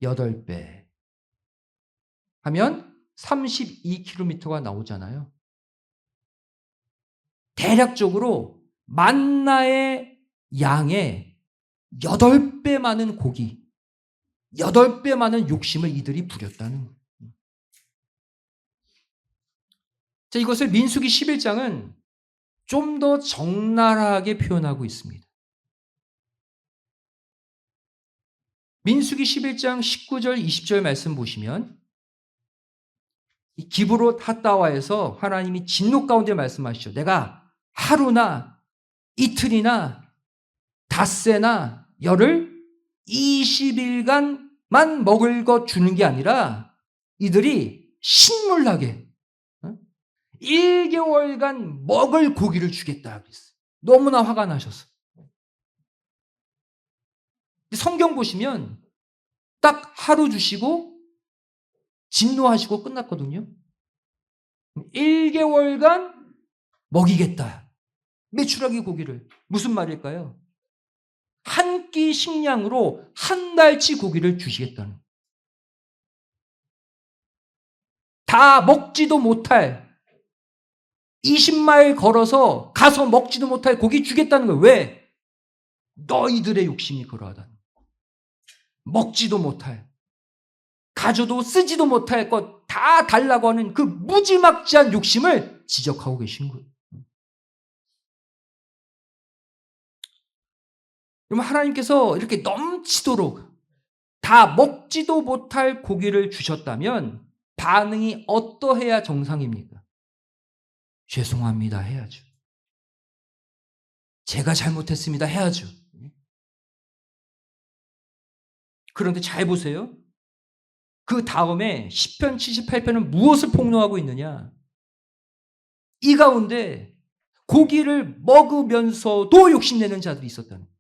8배. 하면 32km가 나오잖아요. 대략적으로 만나의 양의 8배 많은 고기, 8배 많은 욕심을 이들이 부렸다는 거예요. 자, 이것을 민수기 11장은 좀 더 적나라하게 표현하고 있습니다. 민수기 11장 19절 20절 말씀 보시면 이 기브롯 핫다와에서 하나님이 진노 가운데 말씀하시죠. 내가 하루나 이틀이나 닷새나 열흘 20일간만 먹을 것 주는 게 아니라 이들이 신물나게 1개월간 먹을 고기를 주겠다 그랬어요. 너무나 화가 나셔서. 성경 보시면 딱 하루 주시고 진노하시고 끝났거든요. 1개월간 먹이겠다. 메추라기 고기를. 무슨 말일까요? 한 끼 식량으로 한 달치 고기를 주시겠다는. 다 먹지도 못할 20마일 걸어서 가서 먹지도 못할 고기 주겠다는 거예요. 왜? 너희들의 욕심이 그러하다는. 먹지도 못할, 가져도 쓰지도 못할 것 다 달라고 하는 그 무지막지한 욕심을 지적하고 계신 거예요. 그러면 하나님께서 이렇게 넘치도록 다 먹지도 못할 고기를 주셨다면 반응이 어떠해야 정상입니까? 죄송합니다 해야죠. 제가 잘못했습니다 해야죠. 그런데 잘 보세요. 그 다음에 시편 78편은 무엇을 폭로하고 있느냐? 이 가운데 고기를 먹으면서도 욕심내는 자들이 있었다는 거예요.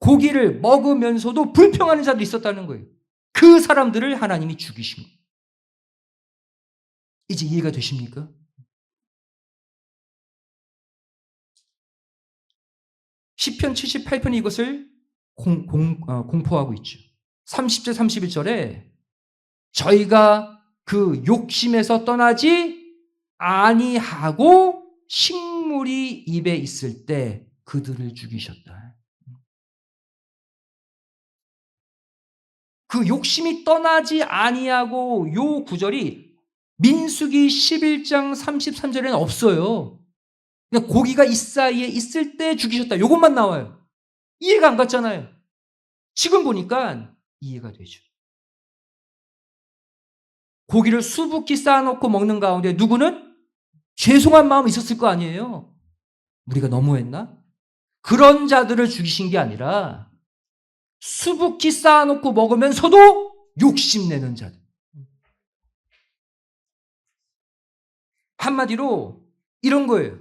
고기를 먹으면서도 불평하는 자들이 있었다는 거예요. 그 사람들을 하나님이 죽이신 거예요. 이제 이해가 되십니까? 시편 78편이 이것을 공포하고 있죠. 30절 31절에 저희가 그 욕심에서 떠나지 아니하고 식물이 입에 있을 때 그들을 죽이셨다. 그 욕심이 떠나지 아니하고 요 구절이 민수기 11장 33절에는 없어요. 그냥 고기가 이 사이에 있을 때 죽이셨다. 요것만 나와요. 이해가 안 갔잖아요. 지금 보니까 이해가 되죠. 고기를 수북히 쌓아놓고 먹는 가운데 누구는 죄송한 마음이 있었을 거 아니에요. 우리가 너무했나? 그런 자들을 죽이신 게 아니라 수북히 쌓아놓고 먹으면서도 욕심내는 자들. 한마디로 이런 거예요.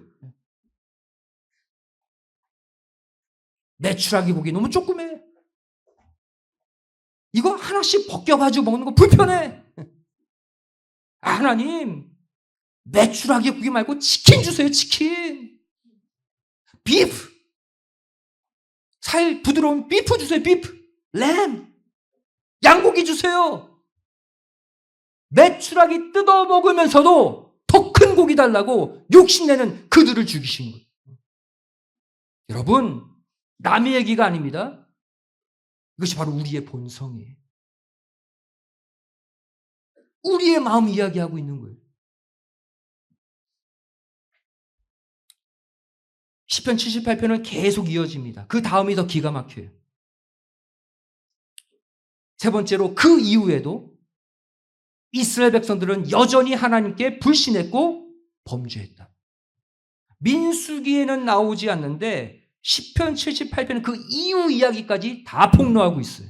메추라기 고기 너무 조그매. 이거 하나씩 벗겨가지고 먹는 거 불편해. 하나님, 메추라기 고기 말고 치킨 주세요, 치킨. 비프. 살 부드러운 비프 주세요, 비프. 램. 양고기 주세요. 메추라기 뜯어 먹으면서도 더 큰 고기 달라고 욕심내는 그들을 죽이신 거예요. 여러분, 남의 얘기가 아닙니다. 이것이 바로 우리의 본성이에요. 우리의 마음 이야기하고 있는 거예요. 시편 78편은 계속 이어집니다. 그 다음이 더 기가 막혀요. 세 번째로 그 이후에도 이스라엘 백성들은 여전히 하나님께 불신했고 범죄했다. 민수기에는 나오지 않는데 시편 78편은 그 이후 이야기까지 다 폭로하고 있어요.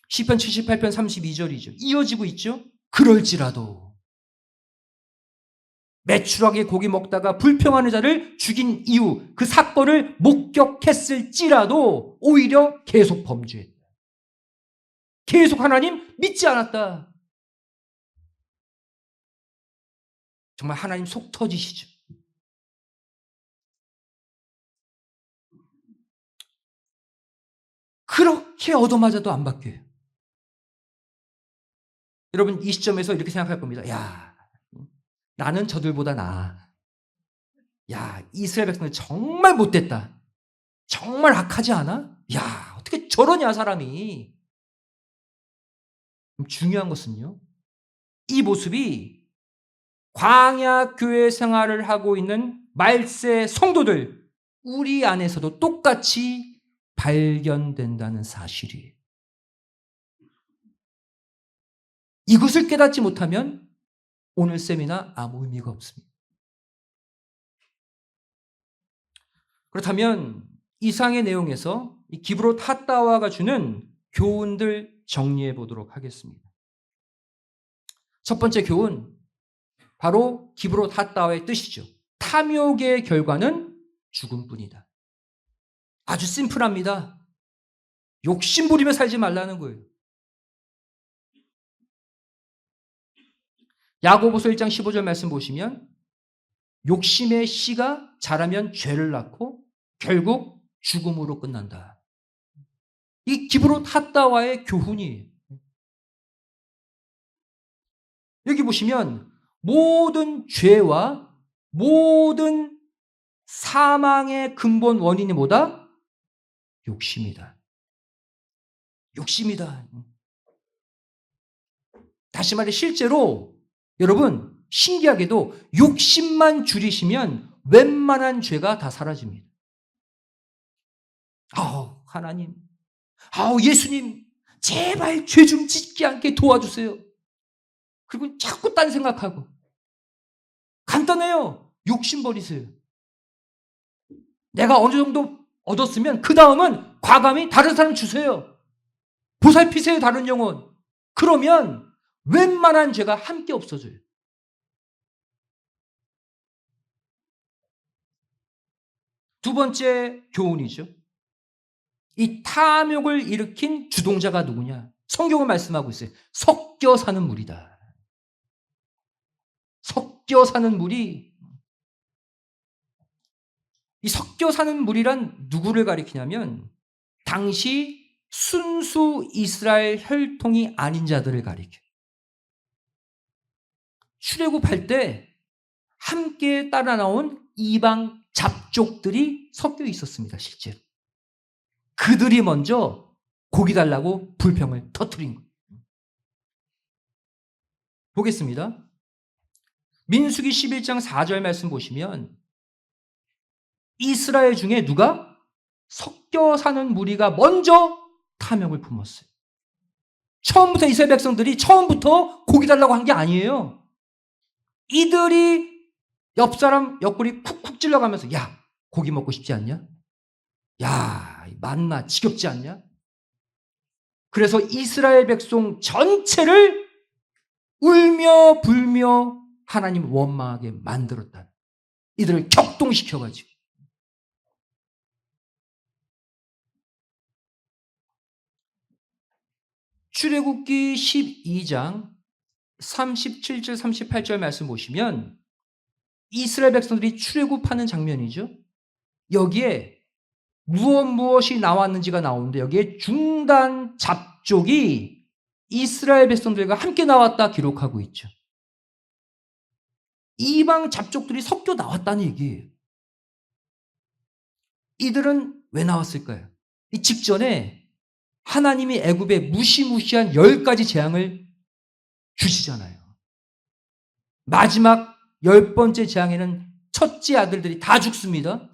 시편 78편 32절이죠. 이어지고 있죠. 그럴지라도 메추라기 고기 먹다가 불평하는 자를 죽인 이후 그 사건을 목격했을지라도 오히려 계속 범죄했다. 계속 하나님 믿지 않았다. 정말 하나님 속 터지시죠. 그렇게 얻어맞아도 안 바뀌어요. 여러분 이 시점에서 이렇게 생각할 겁니다. 야, 나는 저들보다 나아. 야, 이스라엘 백성들 정말 못됐다. 정말 악하지 않아? 야, 어떻게 저러냐 사람이. 중요한 것은요. 이 모습이 광야 교회 생활을 하고 있는 말세 성도들, 우리 안에서도 똑같이 발견된다는 사실이에요. 이것을 깨닫지 못하면 오늘 세미나 아무 의미가 없습니다. 그렇다면 이상의 내용에서 이 기브롯 핫다와가 주는 교훈들 정리해 보도록 하겠습니다. 첫 번째 교훈, 바로 기브롯 핫다와의 뜻이죠. 탐욕의 결과는 죽음뿐이다. 아주 심플합니다. 욕심 부리며 살지 말라는 거예요. 야고보서 1장 15절 말씀 보시면 욕심의 씨가 자라면 죄를 낳고 결국 죽음으로 끝난다. 이 기브롯 핫다와의 교훈이에요. 여기 보시면 모든 죄와 모든 사망의 근본 원인이 뭐다? 욕심이다. 욕심이다. 다시 말해 실제로 여러분 신기하게도 욕심만 줄이시면 웬만한 죄가 다 사라집니다. 하나님, 예수님, 제발 죄 좀 짓지 않게 도와주세요. 그리고 자꾸 딴 생각하고. 간단해요. 욕심 버리세요. 내가 어느 정도 얻었으면 그 다음은 과감히 다른 사람 주세요. 보살피세요, 다른 영혼. 그러면 웬만한 죄가 함께 없어져요. 두 번째 교훈이죠. 이 탐욕을 일으킨 주동자가 누구냐? 성경은 말씀하고 있어요. 섞여 사는 물이다. 섞여 사는 물이, 이 섞여 사는 물이란 누구를 가리키냐면 당시 순수 이스라엘 혈통이 아닌 자들을 가리켜요. 출애굽할 때 함께 따라 나온 이방 잡족들이 섞여 있었습니다. 실제로. 그들이 먼저 고기 달라고 불평을 터뜨린 거예요. 보겠습니다. 민수기 11장 4절 말씀 보시면 이스라엘 중에 누가? 섞여 사는 무리가 먼저 탐욕을 품었어요. 처음부터 이스라엘 백성들이 처음부터 고기 달라고 한 게 아니에요. 이들이 옆 사람 옆구리 쿡쿡 찔러가면서 야, 고기 먹고 싶지 않냐? 야, 만나 지겹지 않냐? 그래서 이스라엘 백성 전체를 울며 불며 하나님 원망하게 만들었다. 이들을 격동시켜가지고. 출애굽기 12장 37절 38절 말씀 보시면 이스라엘 백성들이 출애굽하는 장면이죠. 여기에 무엇이 나왔는지가 나오는데 여기에 중단 잡족이 이스라엘 백성들과 함께 나왔다 기록하고 있죠. 이방 잡족들이 섞여 나왔다는 얘기예요. 이들은 왜 나왔을까요? 이 직전에 하나님이 애굽에 무시무시한 10가지 재앙을 주시잖아요. 마지막 10번째 재앙에는 첫째 아들들이 다 죽습니다.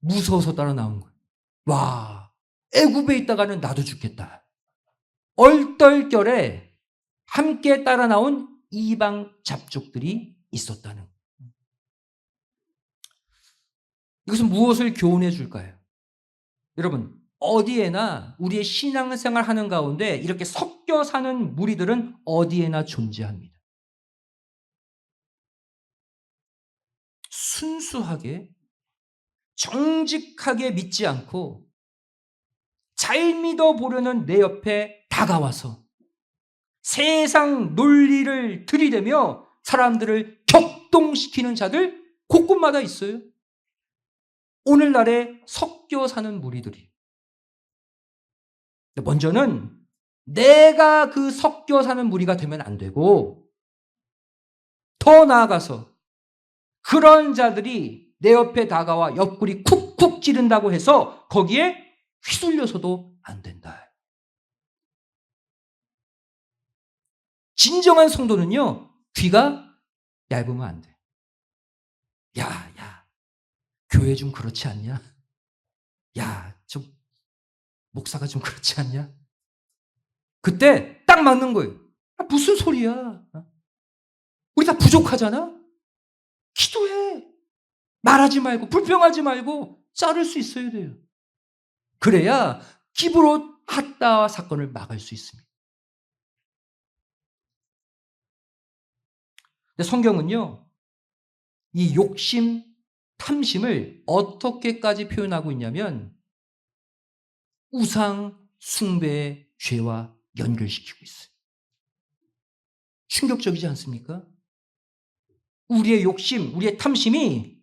무서워서 따라 나온 거예요. 와, 애굽에 있다가는 나도 죽겠다. 얼떨결에 함께 따라 나온 이방 잡족들이 있었다는 거예요. 이것은 무엇을 교훈해 줄까요? 여러분, 어디에나 우리의 신앙생활 하는 가운데 이렇게 섞여 사는 무리들은 어디에나 존재합니다. 순수하게 정직하게 믿지 않고 잘 믿어보려는 내 옆에 다가와서 세상 논리를 들이대며 사람들을 격동시키는 자들 곳곳마다 있어요. 오늘날에 섞여 사는 무리들이. 먼저는 내가 그 섞여 사는 무리가 되면 안 되고 더 나아가서 그런 자들이 내 옆에 다가와 옆구리 쿡쿡 찌른다고 해서 거기에 휘둘려서도 안 된다. 진정한 성도는요, 귀가 얇으면 안 돼. 야, 교회 좀 그렇지 않냐? 야, 저 목사가 좀 그렇지 않냐? 그때 딱 맞는 거예요. 무슨 소리야? 우리 다 부족하잖아? 기도해. 말하지 말고, 불평하지 말고, 자를 수 있어야 돼요. 그래야 기브롯 핫다 사건을 막을 수 있습니다. 근데 성경은요, 이 욕심, 탐심을 어떻게까지 표현하고 있냐면, 우상 숭배의 죄와 연결시키고 있어요. 충격적이지 않습니까? 우리의 욕심, 우리의 탐심이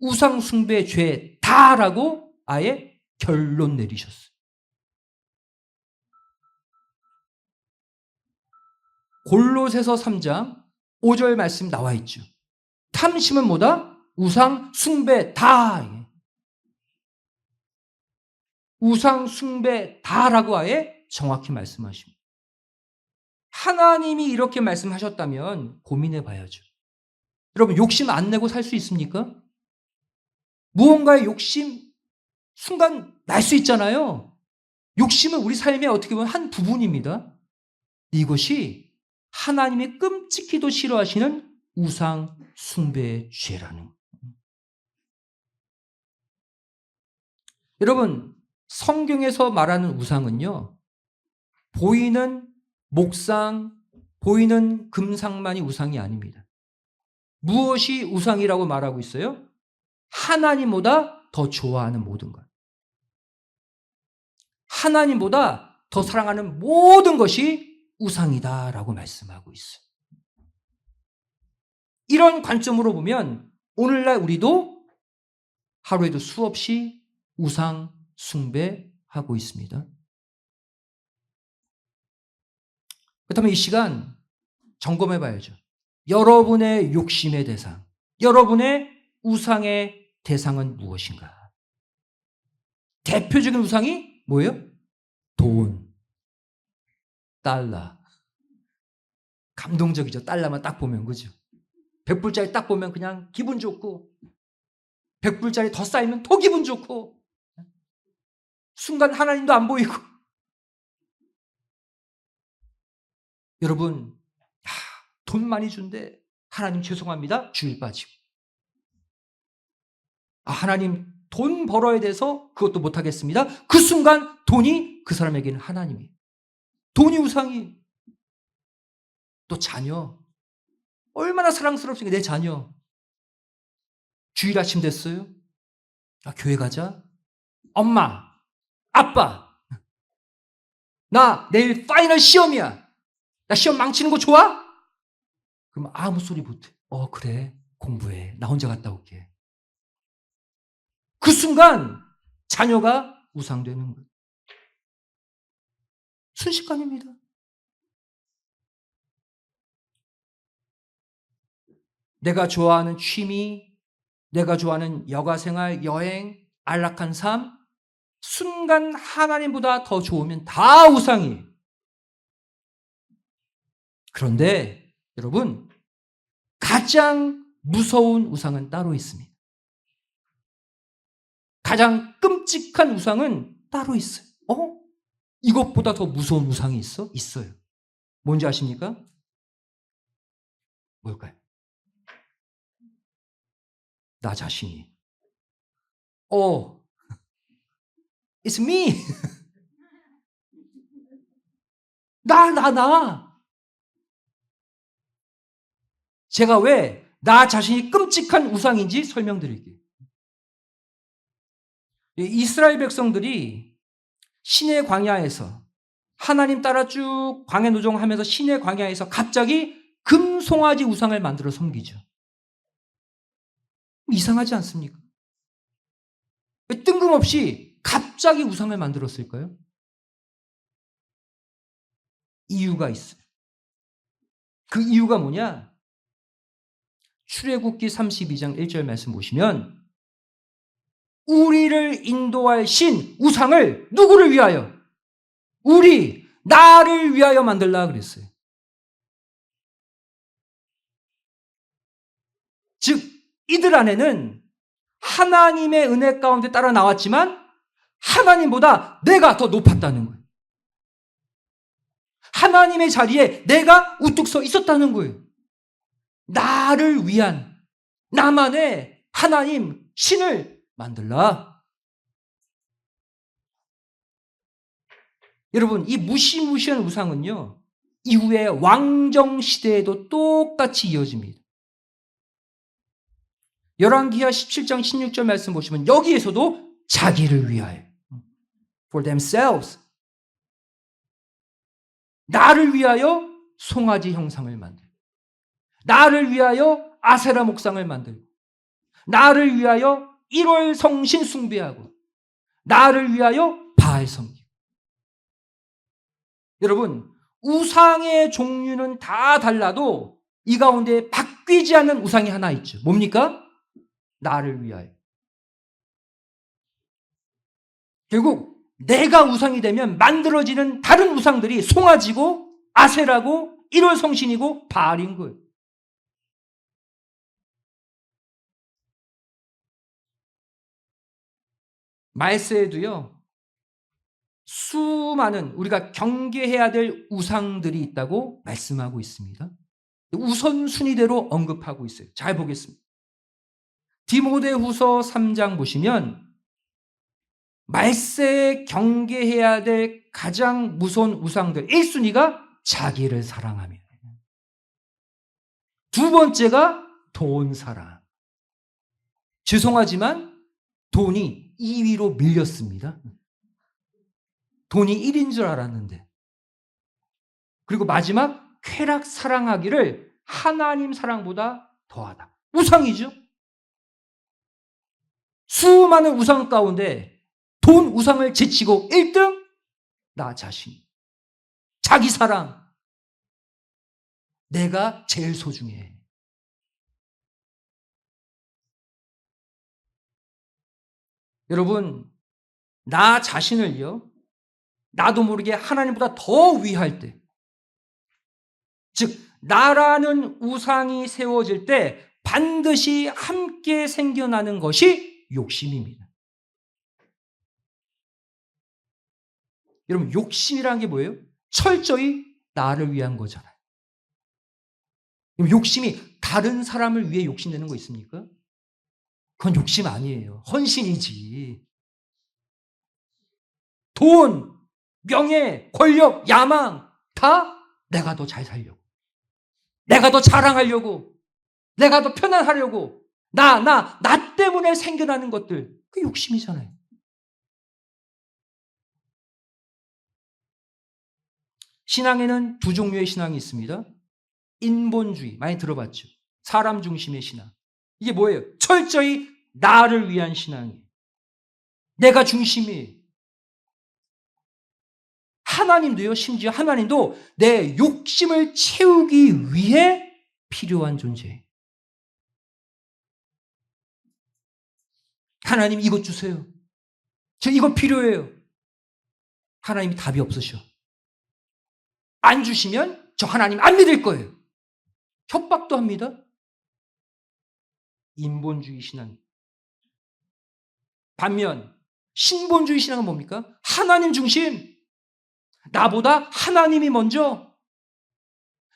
우상 숭배의 죄다라고 아예 결론 내리셨어요. 골로새서 3장 5절 말씀 나와 있죠. 탐심은 뭐다? 우상 숭배다. 우상 숭배다라고 아예 정확히 말씀하십니다. 하나님이 이렇게 말씀하셨다면 고민해 봐야죠. 여러분, 욕심 안 내고 살 수 있습니까? 무언가의 욕심 순간 날 수 있잖아요. 욕심은 우리 삶의 어떻게 보면 한 부분입니다. 이것이 하나님이 끔찍히도 싫어하시는 우상 숭배의 죄라는 거예요. 여러분, 성경에서 말하는 우상은요, 보이는 목상, 보이는 금상만이 우상이 아닙니다. 무엇이 우상이라고 말하고 있어요? 하나님보다 더 좋아하는 모든 것. 하나님보다 더 사랑하는 모든 것이 우상이다라고 말씀하고 있어요. 이런 관점으로 보면 오늘날 우리도 하루에도 수없이 우상 숭배하고 있습니다. 그렇다면 이 시간 점검해 봐야죠. 여러분의 욕심의 대상, 여러분의 우상의 대상은 무엇인가? 대표적인 우상이 뭐예요? 돈, 달러. 감동적이죠. 달러만 딱 보면, 그죠? 100불짜리 딱 보면 그냥 기분 좋고, 100불짜리 더 쌓이면 더 기분 좋고, 순간 하나님도 안 보이고. 여러분, 돈 많이 준대. 하나님 죄송합니다. 주일 빠지고. 하나님 돈 벌어야 돼서 그것도 못하겠습니다. 그 순간 돈이 그 사람에게는 하나님이에요. 돈이 우상이. 또 자녀. 얼마나 사랑스럽습니까? 내 자녀. 주일 아침 됐어요? 교회 가자. 엄마, 아빠, 나 내일 파이널 시험이야. 나 시험 망치는 거 좋아? 그럼 아무 소리 못해. 그래. 공부해. 나 혼자 갔다 올게. 그 순간 자녀가 우상되는 거예요. 순식간입니다. 내가 좋아하는 취미, 내가 좋아하는 여가생활, 여행, 안락한 삶, 순간 하나님보다 더 좋으면 다 우상이에요. 그런데 여러분, 가장 무서운 우상은 따로 있습니다. 가장 끔찍한 우상은 따로 있어요. 이것보다 더 무서운 우상이 있어? 있어요. 뭔지 아십니까? 뭘까요? 나 자신이. It's me. 나. 제가 왜 나 자신이 끔찍한 우상인지 설명드릴게요. 이스라엘 백성들이 시내 광야에서 하나님 따라 쭉 광야 노정하면서 시내 광야에서 갑자기 금송아지 우상을 만들어 섬기죠. 이상하지 않습니까? 왜 뜬금없이 갑자기 우상을 만들었을까요? 이유가 있어요. 그 이유가 뭐냐? 출애굽기 32장 1절 말씀 보시면 우리를 인도할 신, 우상을 누구를 위하여? 나를 위하여 만들라 그랬어요. 즉 이들 안에는 하나님의 은혜 가운데 따라 나왔지만 하나님보다 내가 더 높았다는 거예요. 하나님의 자리에 내가 우뚝 서 있었다는 거예요. 나를 위한 나만의 하나님 신을 만들라. 여러분, 이 무시무시한 우상은요, 이후에 왕정 시대에도 똑같이 이어집니다. 열왕기하 17장 16절 말씀 보시면 여기에서도 자기를 위하여, for themselves, 나를 위하여 송아지 형상을 만들고, 나를 위하여 아세라 목상을 만들고, 나를 위하여 1월 성신 숭배하고, 나를 위하여 바알 섬기고. 여러분, 우상의 종류는 다 달라도 이 가운데 바뀌지 않는 우상이 하나 있죠. 뭡니까? 나를 위하여. 결국 내가 우상이 되면 만들어지는 다른 우상들이 송아지고 아세라고 1월 성신이고 바알인 거예요. 말세에도요, 수많은 우리가 경계해야 될 우상들이 있다고 말씀하고 있습니다. 우선순위대로 언급하고 있어요. 잘 보겠습니다. 디모데후서 3장 보시면 말세에 경계해야 될 가장 무서운 우상들 1순위가 자기를 사랑하며, 두 번째가 돈 사랑. 죄송하지만 돈이 2위로 밀렸습니다. 돈이 1인 줄 알았는데. 그리고 마지막 쾌락 사랑하기를 하나님 사랑보다 더하다. 우상이죠. 수많은 우상 가운데 돈 우상을 제치고 1등 나 자신. 자기 사랑. 내가 제일 소중해. 여러분, 나 자신을요, 나도 모르게 하나님보다 더 위할 때, 즉 나라는 우상이 세워질 때 반드시 함께 생겨나는 것이 욕심입니다. 여러분, 욕심이라는 게 뭐예요? 철저히 나를 위한 거잖아요. 욕심이 다른 사람을 위해 욕심내는 거 있습니까? 그건 욕심 아니에요. 헌신이지. 돈, 명예, 권력, 야망 다 내가 더 잘 살려고, 내가 더 자랑하려고, 내가 더 편안하려고, 나 때문에 생겨나는 것들, 그게 욕심이잖아요. 신앙에는 두 종류의 신앙이 있습니다. 인본주의, 많이 들어봤죠? 사람 중심의 신앙. 이게 뭐예요? 철저히 나를 위한 신앙이에요. 내가 중심이에요. 하나님도요, 심지어 하나님도 내 욕심을 채우기 위해 필요한 존재예요. 하나님 이것 주세요. 저 이거 필요해요. 하나님이 답이 없으셔. 안 주시면 저 하나님 안 믿을 거예요. 협박도 합니다. 인본주의 신앙. 반면 신본주의 신앙은 뭡니까? 하나님 중심. 나보다 하나님이 먼저.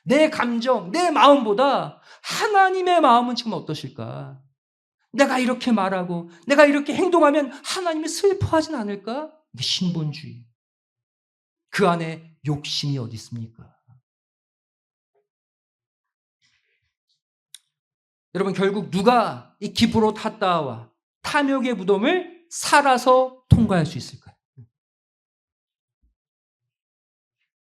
내 감정, 내 마음보다 하나님의 마음은 지금 어떠실까? 내가 이렇게 말하고 내가 이렇게 행동하면 하나님이 슬퍼하진 않을까? 이게 신본주의. 그 안에 욕심이 어디 있습니까? 여러분, 결국 누가 이 기브로 탔다와 탐욕의 무덤을 살아서 통과할 수 있을까요?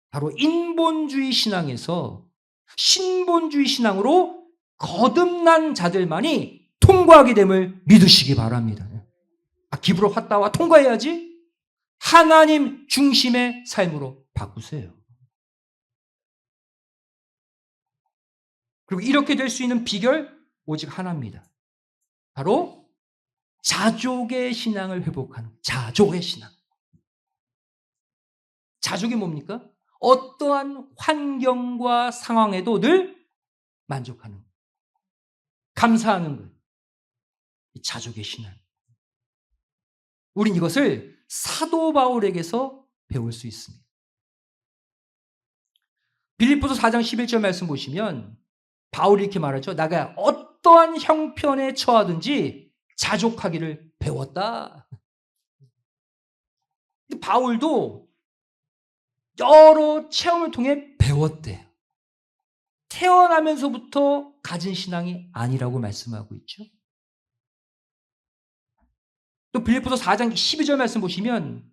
바로 인본주의 신앙에서 신본주의 신앙으로 거듭난 자들만이 통과하게 됨을 믿으시기 바랍니다. 기브로 탔다와 통과해야지. 하나님 중심의 삶으로 바꾸세요. 그리고 이렇게 될 수 있는 비결 오직 하나입니다. 바로 자족의 신앙을 회복하는, 자족의 신앙. 자족이 뭡니까? 어떠한 환경과 상황에도 늘 만족하는 것, 감사하는 것. 자족의 신앙. 우린 이것을 사도 바울에게서 배울 수 있습니다. 빌립보서 4장 11절 말씀 보시면 바울이 이렇게 말하죠. 내가 어떠한 형편에 처하든지 자족하기를 배웠다. 근데 바울도 여러 체험을 통해 배웠대요. 태어나면서부터 가진 신앙이 아니라고 말씀하고 있죠. 또 빌립보서 4장 12절 말씀 보시면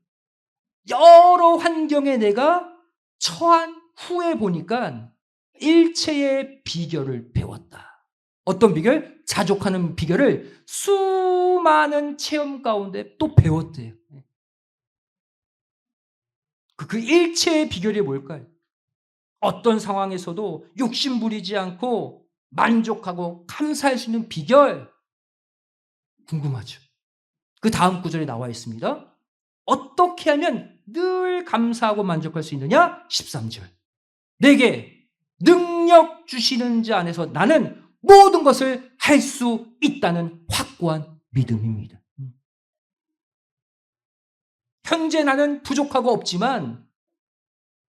여러 환경에 내가 처한 후에 보니까 일체의 비결을 배웠다. 어떤 비결? 자족하는 비결을 수많은 체험 가운데 또 배웠대요. 그 일체의 비결이 뭘까요? 어떤 상황에서도 욕심 부리지 않고 만족하고 감사할 수 있는 비결 궁금하죠. 그 다음 구절에 나와 있습니다. 어떻게 하면 늘 감사하고 만족할 수 있느냐? 13절. 내게 능력 주시는 자 안에서 나는 모든 것을 할 수 있다는 확고한 믿음입니다. 현재 나는 부족하고 없지만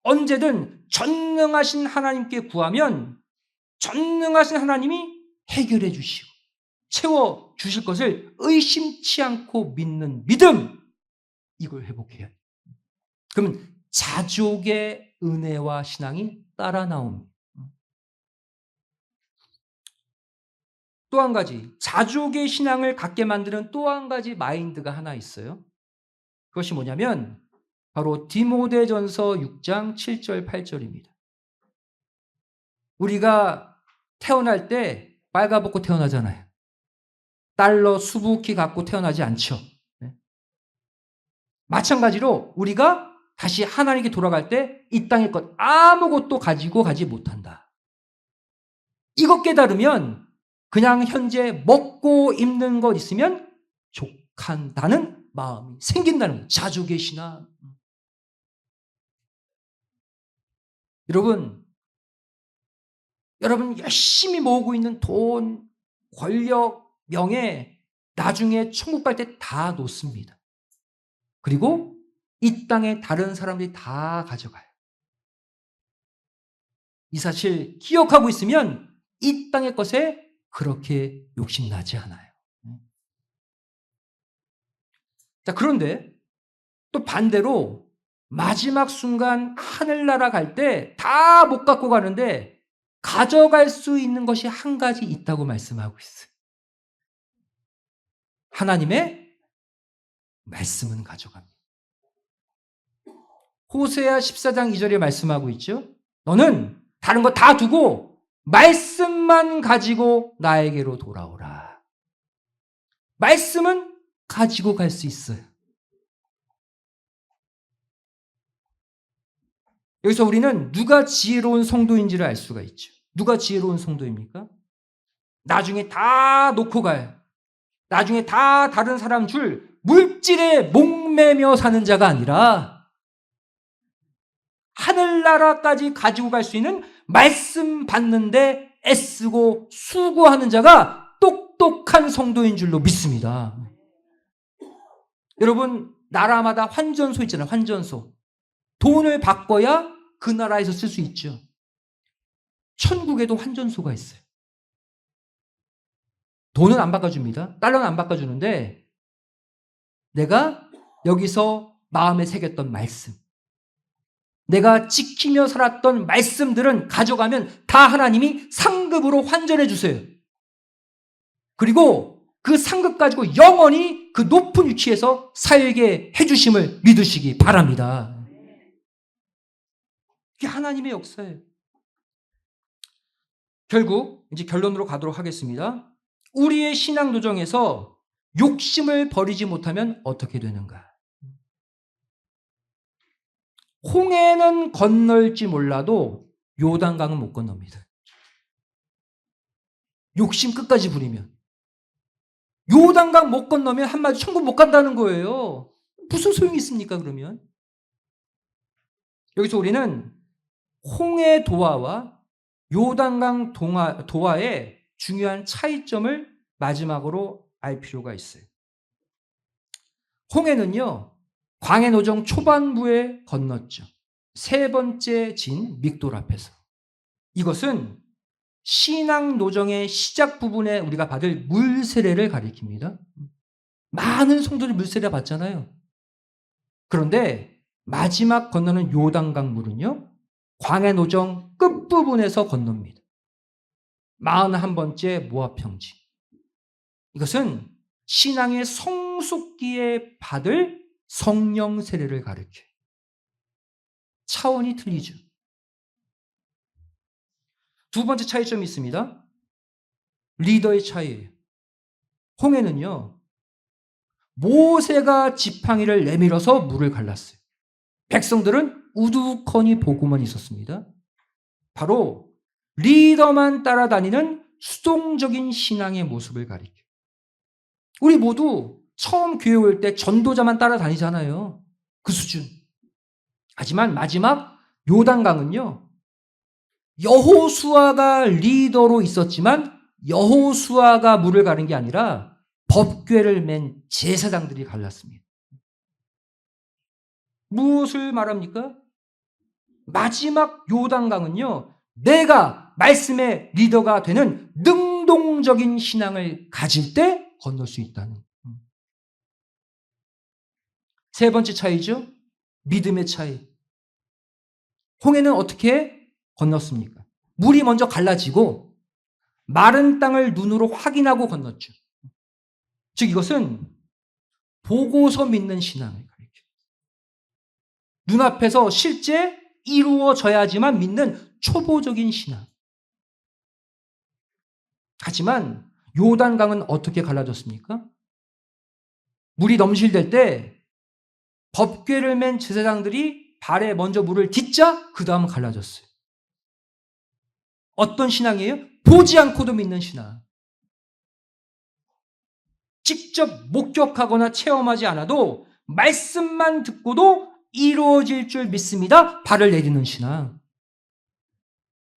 언제든 전능하신 하나님께 구하면 전능하신 하나님이 해결해 주시고 채워 주실 것을 의심치 않고 믿는 믿음, 이걸 회복해야 해요. 그러면 자족의 은혜와 신앙이 따라 나옵니다. 또 한 가지, 자족의 신앙을 갖게 만드는 또 한 가지 마인드가 하나 있어요. 그것이 뭐냐면 바로 디모데전서 6장 7절 8절입니다. 우리가 태어날 때 빨가벗고 태어나잖아요. 달러 수북히 갖고 태어나지 않죠. 마찬가지로 우리가 다시 하나님께 돌아갈 때 이 땅의 것 아무것도 가지고 가지 못한다. 이것 깨달으면 그냥 현재 먹고 입는 것 있으면 족한다는 마음이 생긴다는 거예요. 자족의 신앙. 여러분 열심히 모으고 있는 돈, 권력, 명예 나중에 천국 갈 때 다 놓습니다. 그리고 이 땅에 다른 사람들이 다 가져가요. 이 사실 기억하고 있으면 이 땅의 것에 그렇게 욕심나지 않아요. 자, 그런데 또 반대로 마지막 순간 하늘나라 갈 때 다 못 갖고 가는데 가져갈 수 있는 것이 한 가지 있다고 말씀하고 있어요. 하나님의 말씀은 가져갑니다. 호세아 14장 2절에 말씀하고 있죠. 너는 다른 거 다 두고 말씀만 가지고 나에게로 돌아오라. 말씀은 가지고 갈 수 있어요. 여기서 우리는 누가 지혜로운 성도인지를 알 수가 있죠. 누가 지혜로운 성도입니까? 나중에 다 놓고 가요. 나중에 다 다른 사람 줄 물질에 목매며 사는 자가 아니라 하늘나라까지 가지고 갈 수 있는 말씀 받는데 애쓰고 수고하는 자가 똑똑한 성도인 줄로 믿습니다. 여러분, 나라마다 환전소 있잖아요. 환전소. 돈을 바꿔야 그 나라에서 쓸 수 있죠. 천국에도 환전소가 있어요. 돈은 안 바꿔줍니다. 달러는 안 바꿔주는데 내가 여기서 마음에 새겼던 말씀, 내가 지키며 살았던 말씀들은 가져가면 다 하나님이 상급으로 환전해 주세요. 그리고 그 상급 가지고 영원히 그 높은 위치에서 살게 해주심을 믿으시기 바랍니다. 이게 하나님의 역사예요. 결국 이제 결론으로 가도록 하겠습니다. 우리의 신앙 도정에서 욕심을 버리지 못하면 어떻게 되는가? 홍해는 건널지 몰라도 요단강은 못 건넙니다. 욕심 끝까지 부리면. 요단강 못 건너면 한마디 천국 못 간다는 거예요. 무슨 소용이 있습니까, 그러면? 여기서 우리는 홍해 도화와 요단강 도화의 중요한 차이점을 마지막으로 알 필요가 있어요. 홍해는요, 광해노정 초반부에 건넜죠. 세 번째 진 믹돌 앞에서. 이것은 신앙 노정의 시작 부분에 우리가 받을 물세례를 가리킵니다. 많은 성도들이 물세례 받잖아요. 그런데 마지막 건너는 요단강 물은요, 광해노정 끝부분에서 건넙니다. 41번째 모압평지. 이것은 신앙의 성숙기에 받을 성령 세례를 가리켜요. 차원이 틀리죠. 두 번째 차이점이 있습니다. 리더의 차이예요. 홍해는요, 모세가 지팡이를 내밀어서 물을 갈랐어요. 백성들은 우두커니 보고만 있었습니다. 바로 리더만 따라다니는 수동적인 신앙의 모습을 가리켜요. 우리 모두 처음 교회 올 때 전도자만 따라다니잖아요. 그 수준. 하지만 마지막 요단강은요, 여호수아가 리더로 있었지만 여호수아가 물을 가른 게 아니라 법궤를 맨 제사장들이 갈랐습니다. 무엇을 말합니까? 마지막 요단강은요, 내가 말씀의 리더가 되는 능동적인 신앙을 가질 때 건널 수 있다는. 세 번째 차이죠. 믿음의 차이. 홍해는 어떻게 건넜습니까? 물이 먼저 갈라지고 마른 땅을 눈으로 확인하고 건넜죠. 즉 이것은 보고서 믿는 신앙을 가리켜요. 눈앞에서 실제 이루어져야지만 믿는 초보적인 신앙. 하지만 요단강은 어떻게 갈라졌습니까? 물이 넘실댈 때 법궤를 맨 제사장들이 발에 먼저 물을 딛자 그 다음 갈라졌어요. 어떤 신앙이에요? 보지 않고도 믿는 신앙. 직접 목격하거나 체험하지 않아도 말씀만 듣고도 이루어질 줄 믿습니다. 발을 내디는 신앙.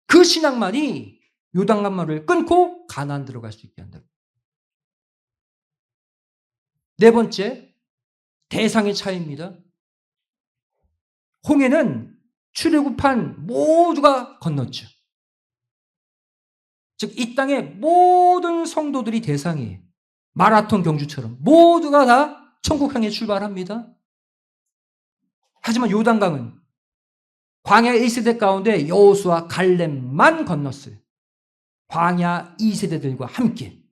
그 신앙만이 요단강물을 끊고 가나안 들어갈 수 있게 한다. 네 번째, 대상의 차이입니다. 홍해는 출애굽한 모두가 건넜죠. 즉 이 땅의 모든 성도들이 대상이에요. 마라톤 경주처럼 모두가 다 천국 향해 출발합니다. 하지만 요단강은 광야 1세대 가운데 여호수아 갈렙만 건넜어요. 광야 2세대들과 함께.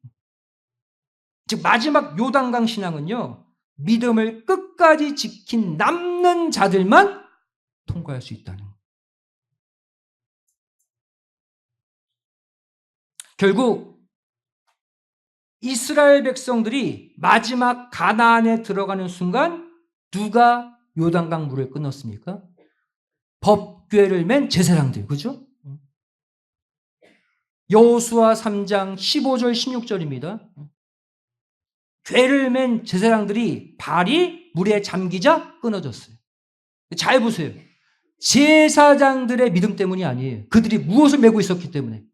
즉 마지막 요단강 신앙은요, 믿음을 끝까지 지킨 남는 자들만 통과할 수 있다는 거예요. 결국 이스라엘 백성들이 마지막 가나안에 들어가는 순간 누가 요단강 물을 끊었습니까? 법궤를 맨 제사장들, 그죠? 여호수아 3장 15절 16절입니다. 궤를 맨 제사장들이 발이 물에 잠기자 끊어졌어요. 잘 보세요. 제사장들의 믿음 때문이 아니에요. 그들이 무엇을 메고 있었기 때문에.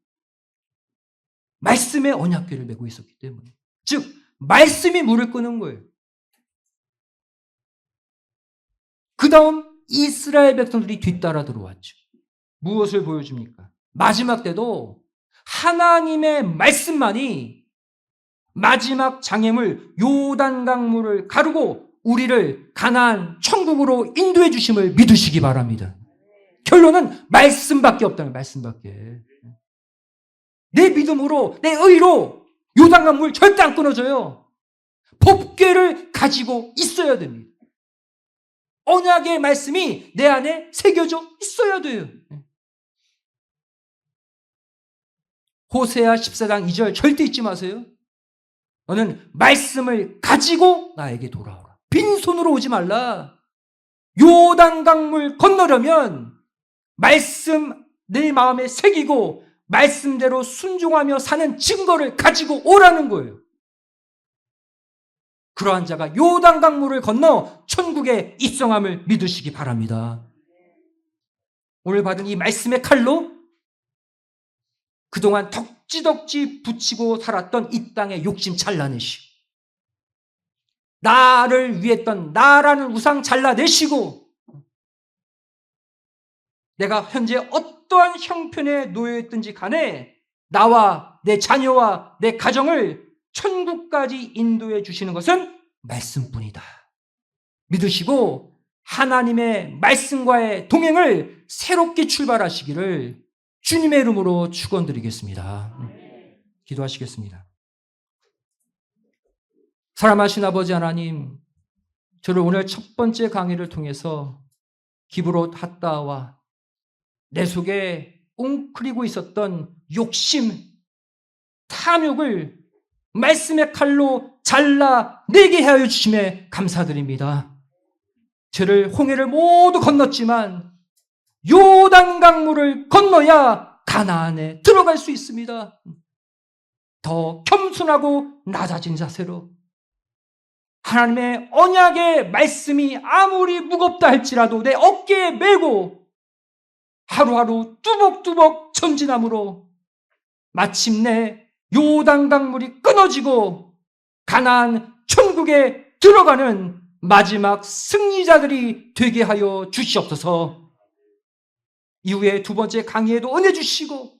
말씀의 언약궤를 메고 있었기 때문에. 즉 말씀이 물을 끄는 거예요. 그 다음 이스라엘 백성들이 뒤따라 들어왔죠. 무엇을 보여줍니까? 마지막 때도 하나님의 말씀만이 마지막 장애물 요단강물을 가르고 우리를 가나안 천국으로 인도해 주심을 믿으시기 바랍니다. 결론은 말씀밖에 없다는, 말씀밖에. 내 믿음으로, 내 의로 요단강물 절대 안 끊어져요. 법궤를 가지고 있어야 됩니다. 언약의 말씀이 내 안에 새겨져 있어야 돼요. 호세아 14장 2절 절대 잊지 마세요. 너는 말씀을 가지고 나에게 돌아오라. 빈손으로 오지 말라. 요단강물 건너려면 말씀 내 마음에 새기고 말씀대로 순종하며 사는 증거를 가지고 오라는 거예요. 그러한 자가 요단강물을 건너 천국에 입성함을 믿으시기 바랍니다. 오늘 받은 이 말씀의 칼로 그동안 덕지덕지 붙이고 살았던 이 땅의 욕심 잘라내시고 나를 위했던 나라는 우상 잘라내시고 내가 현재 어떠한 형편에 놓여 있든지 간에 나와 내 자녀와 내 가정을 천국까지 인도해 주시는 것은 말씀뿐이다. 믿으시고 하나님의 말씀과의 동행을 새롭게 출발하시기를 주님의 이름으로 축원드리겠습니다. 기도하시겠습니다. 사랑하신 아버지 하나님, 저를 오늘 첫 번째 강의를 통해서 기브롯 핫다와 내 속에 웅크리고 있었던 욕심, 탐욕을 말씀의 칼로 잘라내게 하여 주심에 감사드립니다. 저를 홍해를 모두 건넜지만 요단강물을 건너야 가나안에 들어갈 수 있습니다. 더 겸손하고 낮아진 자세로 하나님의 언약의 말씀이 아무리 무겁다 할지라도 내 어깨에 메고 하루하루 뚜벅뚜벅 전진함으로 마침내 요단강물이 끊어지고 가나안 천국에 들어가는 마지막 승리자들이 되게 하여 주시옵소서. 이후에 두 번째 강의에도 은혜 주시고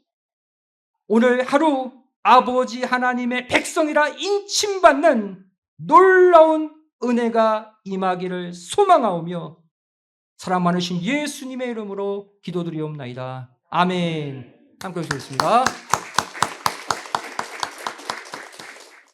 오늘 하루 아버지 하나님의 백성이라 인침받는 놀라운 은혜가 임하기를 소망하오며 사랑 많으신 예수님의 이름으로 기도드리옵나이다. 아멘. 함께 하시겠습니다.